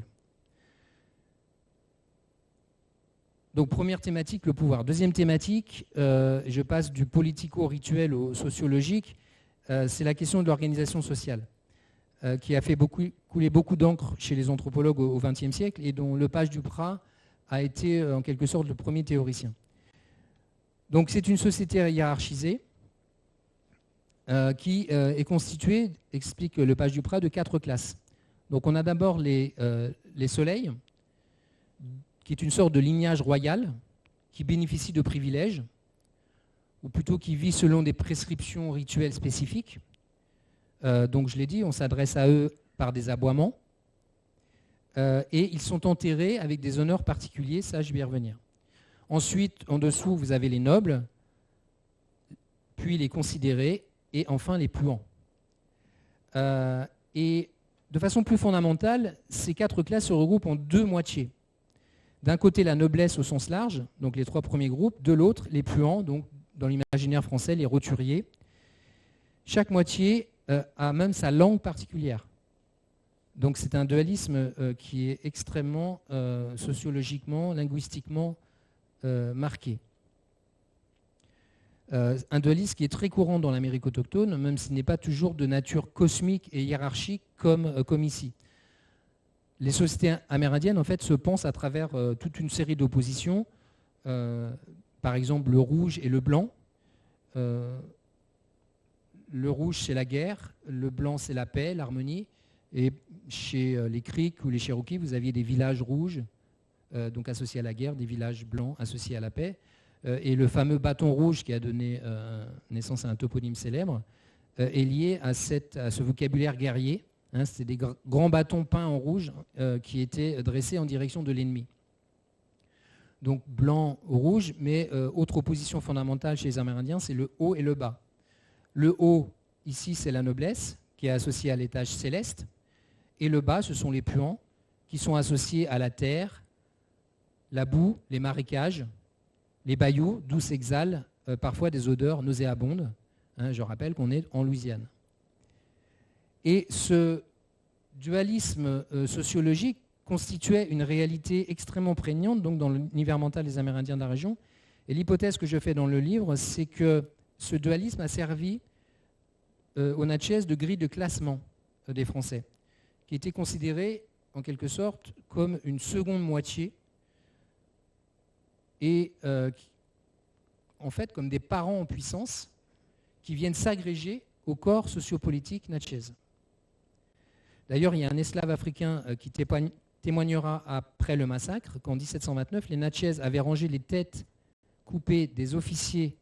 Donc première thématique, le pouvoir. Deuxième thématique, je passe du politico-rituel au sociologique, c'est la question de l'organisation sociale, qui a fait couler beaucoup d'encre chez les anthropologues au XXe siècle et dont Lepage Duprat a été en quelque sorte le premier théoricien. Donc c'est une société hiérarchisée qui est constituée, explique Lepage Duprat, de 4 classes. Donc on a d'abord les soleils, qui est une sorte de lignage royal, qui bénéficie de privilèges, ou plutôt qui vit selon des prescriptions rituelles spécifiques. Donc je l'ai dit, on s'adresse à eux par des aboiements, et ils sont enterrés avec des honneurs particuliers, ça je vais y revenir. Ensuite, en dessous, vous avez les nobles, puis les considérés, et enfin les puants. Et de façon plus fondamentale, ces 4 classes se regroupent en 2 moitiés. D'un côté, la noblesse au sens large, donc les 3 premiers groupes, de l'autre, les puants, donc dans l'imaginaire français, les roturiers. Chaque moitié a même sa langue particulière. Donc c'est un dualisme qui est extrêmement sociologiquement, linguistiquement marqué. Un dualisme qui est très courant dans l'Amérique autochtone, même s'il n'est pas toujours de nature cosmique et hiérarchique comme ici. Les sociétés amérindiennes, en fait, se pensent à travers toute une série d'oppositions, par exemple le rouge et le blanc. Le rouge, c'est la guerre, le blanc, c'est la paix, l'harmonie. Et chez les Creeks ou les Cherokees, vous aviez des villages rouges, donc associés à la guerre, des villages blancs associés à la paix. Et le fameux bâton rouge qui a donné naissance à un toponyme célèbre est lié à ce vocabulaire guerrier. C'était des grands bâtons peints en rouge qui étaient dressés en direction de l'ennemi. Donc blanc, rouge, mais autre opposition fondamentale chez les Amérindiens, c'est le haut et le bas. Le haut, ici, c'est la noblesse, qui est associée à l'étage céleste, et le bas, ce sont les puants, qui sont associés à la terre, la boue, les marécages, les bayous, d'où s'exhalent parfois des odeurs nauséabondes. Je rappelle qu'on est en Louisiane. Et ce dualisme sociologique constituait une réalité extrêmement prégnante donc dans l'univers mental des Amérindiens de la région. Et l'hypothèse que je fais dans le livre, c'est que ce dualisme a servi au Natchez de grille de classement des Français, qui était considérée en quelque sorte comme une seconde moitié et en fait comme des parents en puissance qui viennent s'agréger au corps sociopolitique natchez. D'ailleurs, il y a un esclave africain qui témoignera après le massacre qu'en 1729, les Natchez avaient rangé les têtes coupées des officiers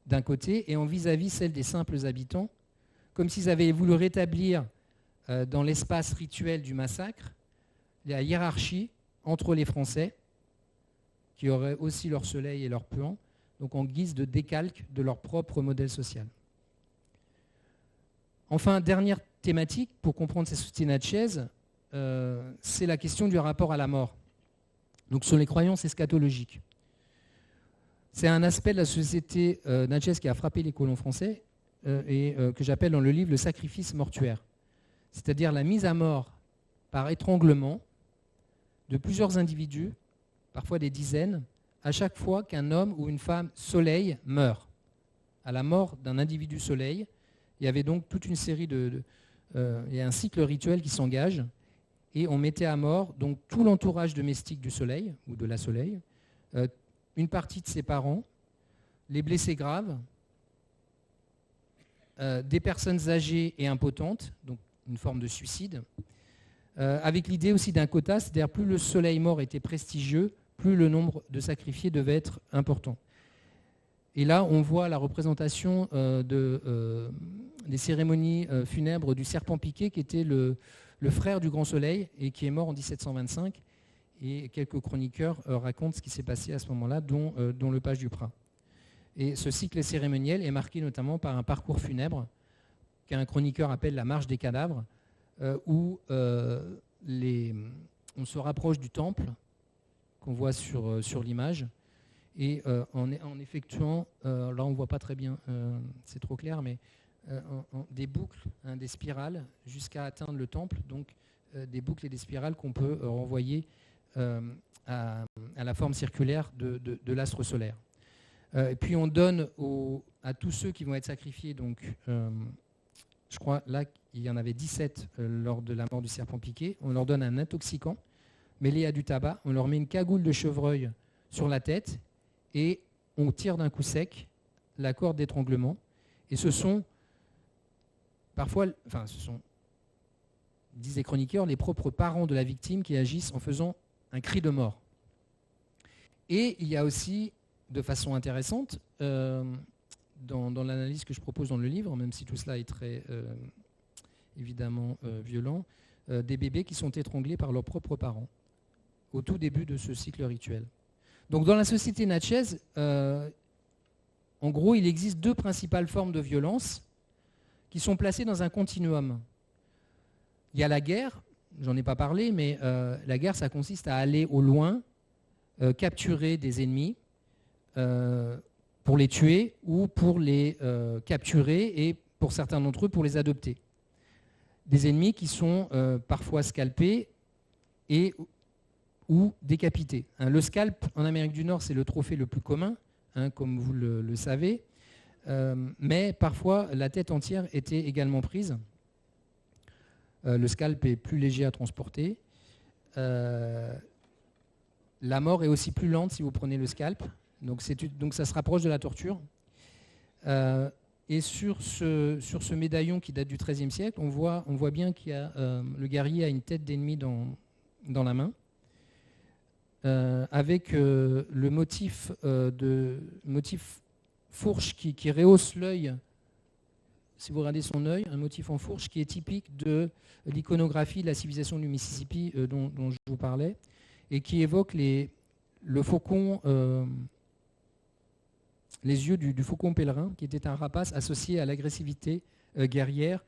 d'un côté et en vis-à-vis celles des simples habitants, comme s'ils avaient voulu rétablir dans l'espace rituel du massacre la hiérarchie entre les Français, qui auraient aussi leur soleil et leur puant, donc en guise de décalque de leur propre modèle social. Enfin, dernière thématique pour comprendre ces sociétés natchez, c'est la question du rapport à la mort. Donc sur les croyances eschatologiques. C'est un aspect de la société natchez qui a frappé les colons français et que j'appelle dans le livre le sacrifice mortuaire. C'est-à-dire la mise à mort par étranglement de plusieurs individus, parfois des dizaines, à chaque fois qu'un homme ou une femme soleil meurt. À la mort d'un individu soleil, il y avait donc toute une série il y a un cycle rituel qui s'engage, et on mettait à mort donc tout l'entourage domestique du soleil, ou de la soleil, une partie de ses parents, les blessés graves, des personnes âgées et impotentes, donc une forme de suicide, avec l'idée aussi d'un quota, c'est-à-dire plus le soleil mort était prestigieux, plus le nombre de sacrifiés devait être important. Et là, on voit la représentation des cérémonies funèbres du serpent piqué, qui était le frère du grand soleil et qui est mort en 1725. Et quelques chroniqueurs racontent ce qui s'est passé à ce moment-là, dont le page Duprat. Et ce cycle cérémoniel est marqué notamment par un parcours funèbre qu'un chroniqueur appelle la marche des cadavres, où on se rapproche du temple qu'on voit sur l'image, et en effectuant, là on ne voit pas très bien, c'est trop clair, mais des boucles, des spirales, jusqu'à atteindre le temple, donc des boucles et des spirales qu'on peut renvoyer à la forme circulaire de l'astre solaire. Et puis on donne à tous ceux qui vont être sacrifiés, donc je crois là il y en avait 17 lors de la mort du serpent piqué, on leur donne un intoxicant mêlé à du tabac, on leur met une cagoule de chevreuil sur la tête et on tire d'un coup sec la corde d'étranglement. Et ce sont parfois, disent les chroniqueurs, les propres parents de la victime qui agissent en faisant un cri de mort. Et il y a aussi, de façon intéressante, dans l'analyse que je propose dans le livre, même si tout cela est très évidemment violent, des bébés qui sont étranglés par leurs propres parents au tout début de ce cycle rituel. Donc dans la société natchez, en gros, il existe deux principales formes de violence qui sont placées dans un continuum. Il y a la guerre, j'en ai pas parlé, mais la guerre, ça consiste à aller au loin, capturer des ennemis pour les tuer ou pour les capturer et pour certains d'entre eux pour les adopter. Des ennemis qui sont parfois scalpés ou décapités. Le scalp en Amérique du Nord, c'est le trophée le plus commun, comme vous le savez, mais parfois la tête entière était également prise. Le scalp est plus léger à transporter. La mort est aussi plus lente si vous prenez le scalp, donc ça se rapproche de la torture. Et sur ce médaillon qui date du XIIIe siècle, on voit bien qu'il y a le guerrier a une tête d'ennemi dans la main, avec le motif fourche qui rehausse l'œil. Si vous regardez son œil, un motif en fourche qui est typique de l'iconographie de la civilisation du Mississippi dont je vous parlais, et qui évoque le faucon, les yeux du faucon pèlerin, qui était un rapace associé à l'agressivité guerrière,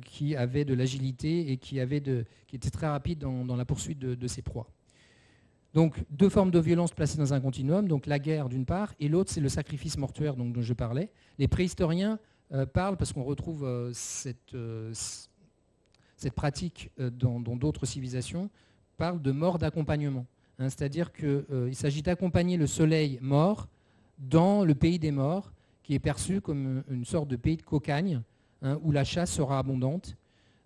qui avait de l'agilité et qui était très rapide dans la poursuite de ses proies. Donc deux formes de violence placées dans un continuum, donc la guerre d'une part, et l'autre c'est le sacrifice mortuaire dont je parlais. Les préhistoriens parlent, parce qu'on retrouve cette pratique dans d'autres civilisations, parlent de mort d'accompagnement. C'est-à-dire qu'il s'agit d'accompagner le soleil mort dans le pays des morts, qui est perçu comme une sorte de pays de cocagne, où la chasse sera abondante,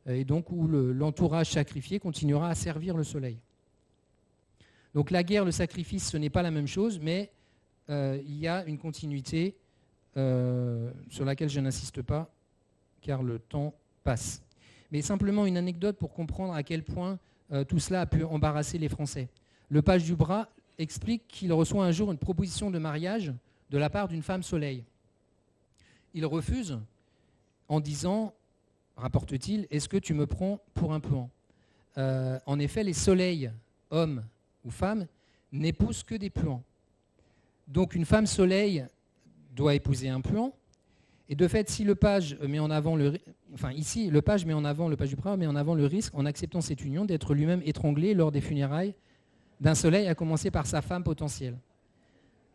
et donc où l'entourage sacrifié continuera à servir le soleil. Donc la guerre, le sacrifice, ce n'est pas la même chose, mais il y a une continuité sur laquelle je n'insiste pas, car le temps passe. Mais simplement une anecdote pour comprendre à quel point tout cela a pu embarrasser les Français. Le page Duprat explique qu'il reçoit un jour une proposition de mariage de la part d'une femme soleil. Il refuse en disant, rapporte-t-il, « Est-ce que tu me prends pour un puant ?» En effet, les soleils, hommes ou femmes, n'épousent que des puants. Donc une femme soleil doit épouser un puant, et de fait, si le page met en avant le page Duprat met en avant le risque, en acceptant cette union, d'être lui-même étranglé lors des funérailles d'un soleil, à commencer par sa femme potentielle.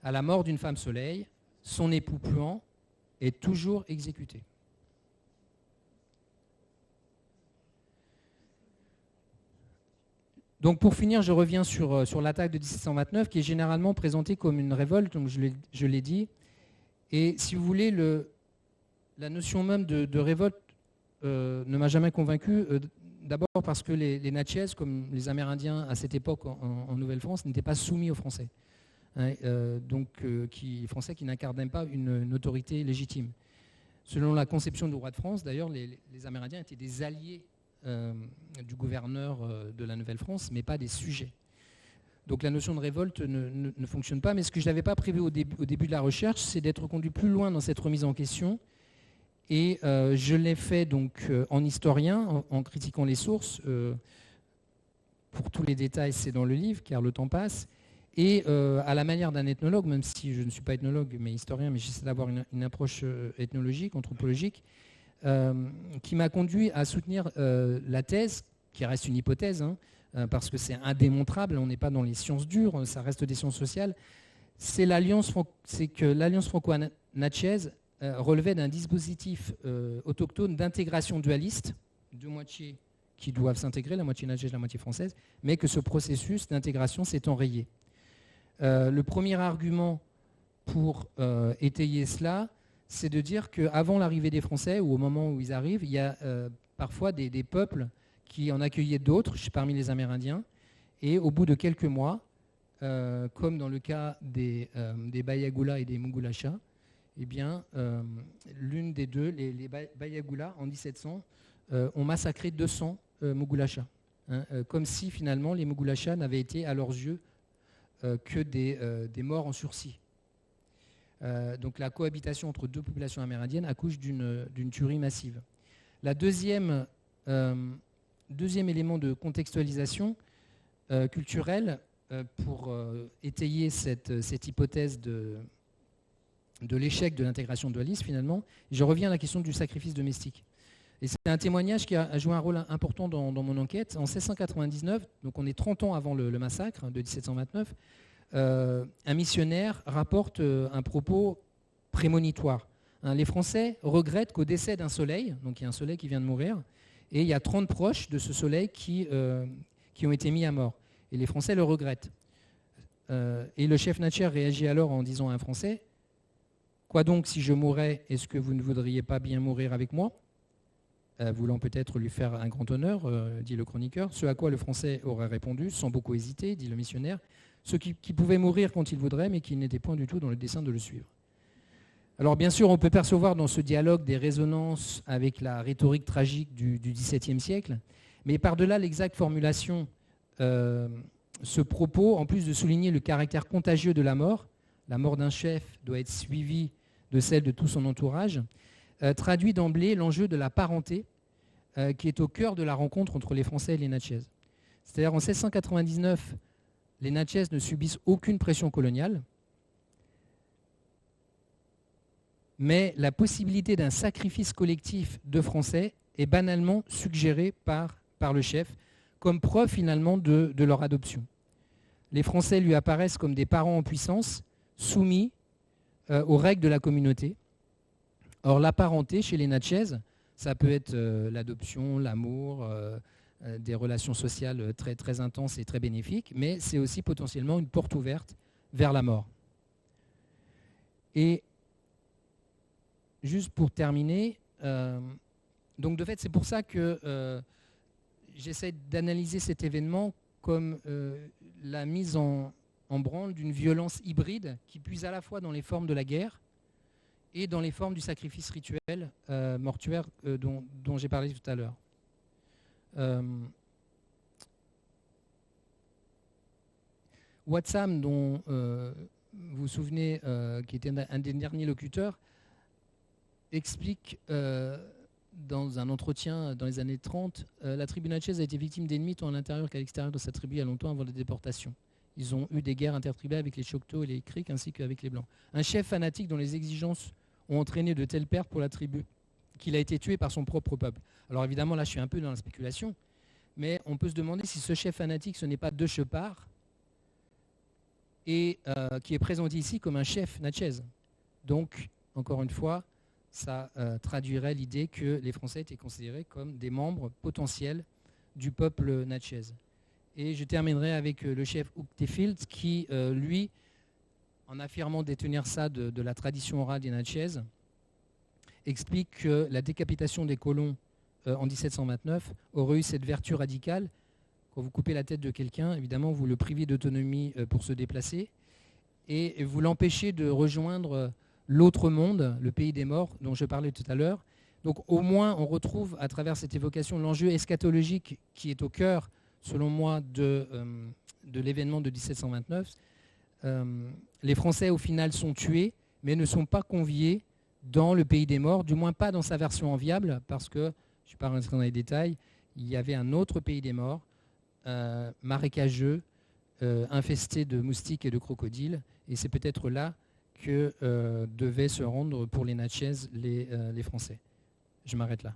À la mort d'une femme soleil, son époux puant est toujours exécuté. Donc pour finir, je reviens sur l'attaque de 1729, qui est généralement présentée comme une révolte, donc je l'ai dit. Et si vous voulez, la notion même de révolte ne m'a jamais convaincu. D'abord parce que les Natchez, comme les Amérindiens à cette époque en Nouvelle-France, n'étaient pas soumis aux Français. Hein, les Français qui n'incarnaient pas une autorité légitime. Selon la conception du roi de France, d'ailleurs, les Amérindiens étaient des alliés du gouverneur de la Nouvelle-France, mais pas des sujets. Donc la notion de révolte ne fonctionne pas. Mais ce que je n'avais pas prévu au début de la recherche, c'est d'être conduit plus loin dans cette remise en question. Et je l'ai fait donc en historien, en critiquant les sources. Pour tous les détails, c'est dans le livre, car le temps passe. Et à la manière d'un ethnologue, même si je ne suis pas ethnologue, mais historien, mais j'essaie d'avoir une approche ethnologique, anthropologique, qui m'a conduit à soutenir la thèse, qui reste une hypothèse, hein, parce que c'est indémontrable, on n'est pas dans les sciences dures, ça reste des sciences sociales, c'est que l'alliance franco-natchez relevait d'un dispositif autochtone d'intégration dualiste, deux moitiés qui doivent s'intégrer, la moitié natchez, la moitié française, mais que ce processus d'intégration s'est enrayé. Le premier argument pour étayer cela, c'est de dire qu'avant l'arrivée des Français, ou au moment où ils arrivent, il y a parfois des peuples qui en accueillaient d'autres, parmi les Amérindiens, et au bout de quelques mois, comme dans le cas des Bayagula et des Mugulacha, eh bien, l'une des deux, les Bayagula, en 1700, ont massacré 200 Mugulacha, hein, comme si finalement les Mugulacha n'avaient été à leurs yeux que des morts en sursis. Donc la cohabitation entre deux populations amérindiennes accouche d'une tuerie massive. La deuxième élément de contextualisation culturelle pour étayer cette hypothèse de l'échec de l'intégration dualiste finalement, je reviens à la question du sacrifice domestique. Et c'est un témoignage qui a joué un rôle important dans mon enquête. En 1699, donc on est 30 ans avant le massacre de 1729, un missionnaire rapporte un propos prémonitoire. Hein, les Français regrettent qu'au décès d'un soleil, donc il y a un soleil qui vient de mourir, et il y a 30 proches de ce soleil qui ont été mis à mort. Et les Français le regrettent. Et le chef Natchez réagit alors en disant à un Français, « Quoi donc si je mourais, est-ce que vous ne voudriez pas bien mourir avec moi ?» Voulant peut-être lui faire un grand honneur, dit le chroniqueur. Ce à quoi le Français aurait répondu, sans beaucoup hésiter, dit le missionnaire, ceux qui pouvaient mourir quand ils voudraient, mais qui n'étaient point du tout dans le dessein de le suivre. Alors bien sûr, on peut percevoir dans ce dialogue des résonances avec la rhétorique tragique du XVIIe siècle, mais par-delà l'exacte formulation, ce propos, en plus de souligner le caractère contagieux de la mort d'un chef doit être suivie de celle de tout son entourage, traduit d'emblée l'enjeu de la parenté qui est au cœur de la rencontre entre les Français et les Natchez. C'est-à-dire en 1699, les Natchez ne subissent aucune pression coloniale, mais la possibilité d'un sacrifice collectif de Français est banalement suggérée par le chef, comme preuve finalement de leur adoption. Les Français lui apparaissent comme des parents en puissance, soumis aux règles de la communauté. Or, la parenté chez les Natchez, ça peut être l'adoption, l'amour, des relations sociales très, très intenses et très bénéfiques, mais c'est aussi potentiellement une porte ouverte vers la mort. Et juste pour terminer, donc de fait, c'est pour ça que j'essaie d'analyser cet événement comme la mise en branle d'une violence hybride qui puise à la fois dans les formes de la guerre et dans les formes du sacrifice rituel mortuaire dont j'ai parlé tout à l'heure. Watson, dont vous vous souvenez, qui était un des derniers locuteurs, explique dans un entretien dans les années 30, la tribu Natchez a été victime d'ennemis tant à l'intérieur qu'à l'extérieur de sa tribu il y a longtemps avant la déportation. Ils ont eu des guerres intertribales avec les Choctaws et les Creeks ainsi qu'avec les Blancs. Un chef fanatique dont les exigences ont entraîné de telles pertes pour la tribu qu'il a été tué par son propre peuple. Alors évidemment, là, je suis un peu dans la spéculation, mais on peut se demander si ce chef fanatique, ce n'est pas De Chepard, et qui est présenté ici comme un chef Natchez. Donc, encore une fois, ça traduirait l'idée que les Français étaient considérés comme des membres potentiels du peuple Natchez. Et je terminerai avec le chef Uchtefeld qui, lui, en affirmant détenir ça de la tradition orale des Natchez, explique que la décapitation des colons en 1729 aurait eu cette vertu radicale. Quand vous coupez la tête de quelqu'un, évidemment, vous le privez d'autonomie pour se déplacer et vous l'empêchez de rejoindre l'autre monde, le pays des morts, dont je parlais tout à l'heure. Donc au moins, on retrouve à travers cette évocation l'enjeu eschatologique qui est au cœur, selon moi, de l'événement de 1729. Les Français, au final, sont tués, mais ne sont pas conviés dans le pays des morts, du moins pas dans sa version enviable, parce que, je ne suis pas rentré dans les détails, il y avait un autre pays des morts, marécageux, infesté de moustiques et de crocodiles, et c'est peut-être là que devaient se rendre pour les Natchez les Français. Je m'arrête là.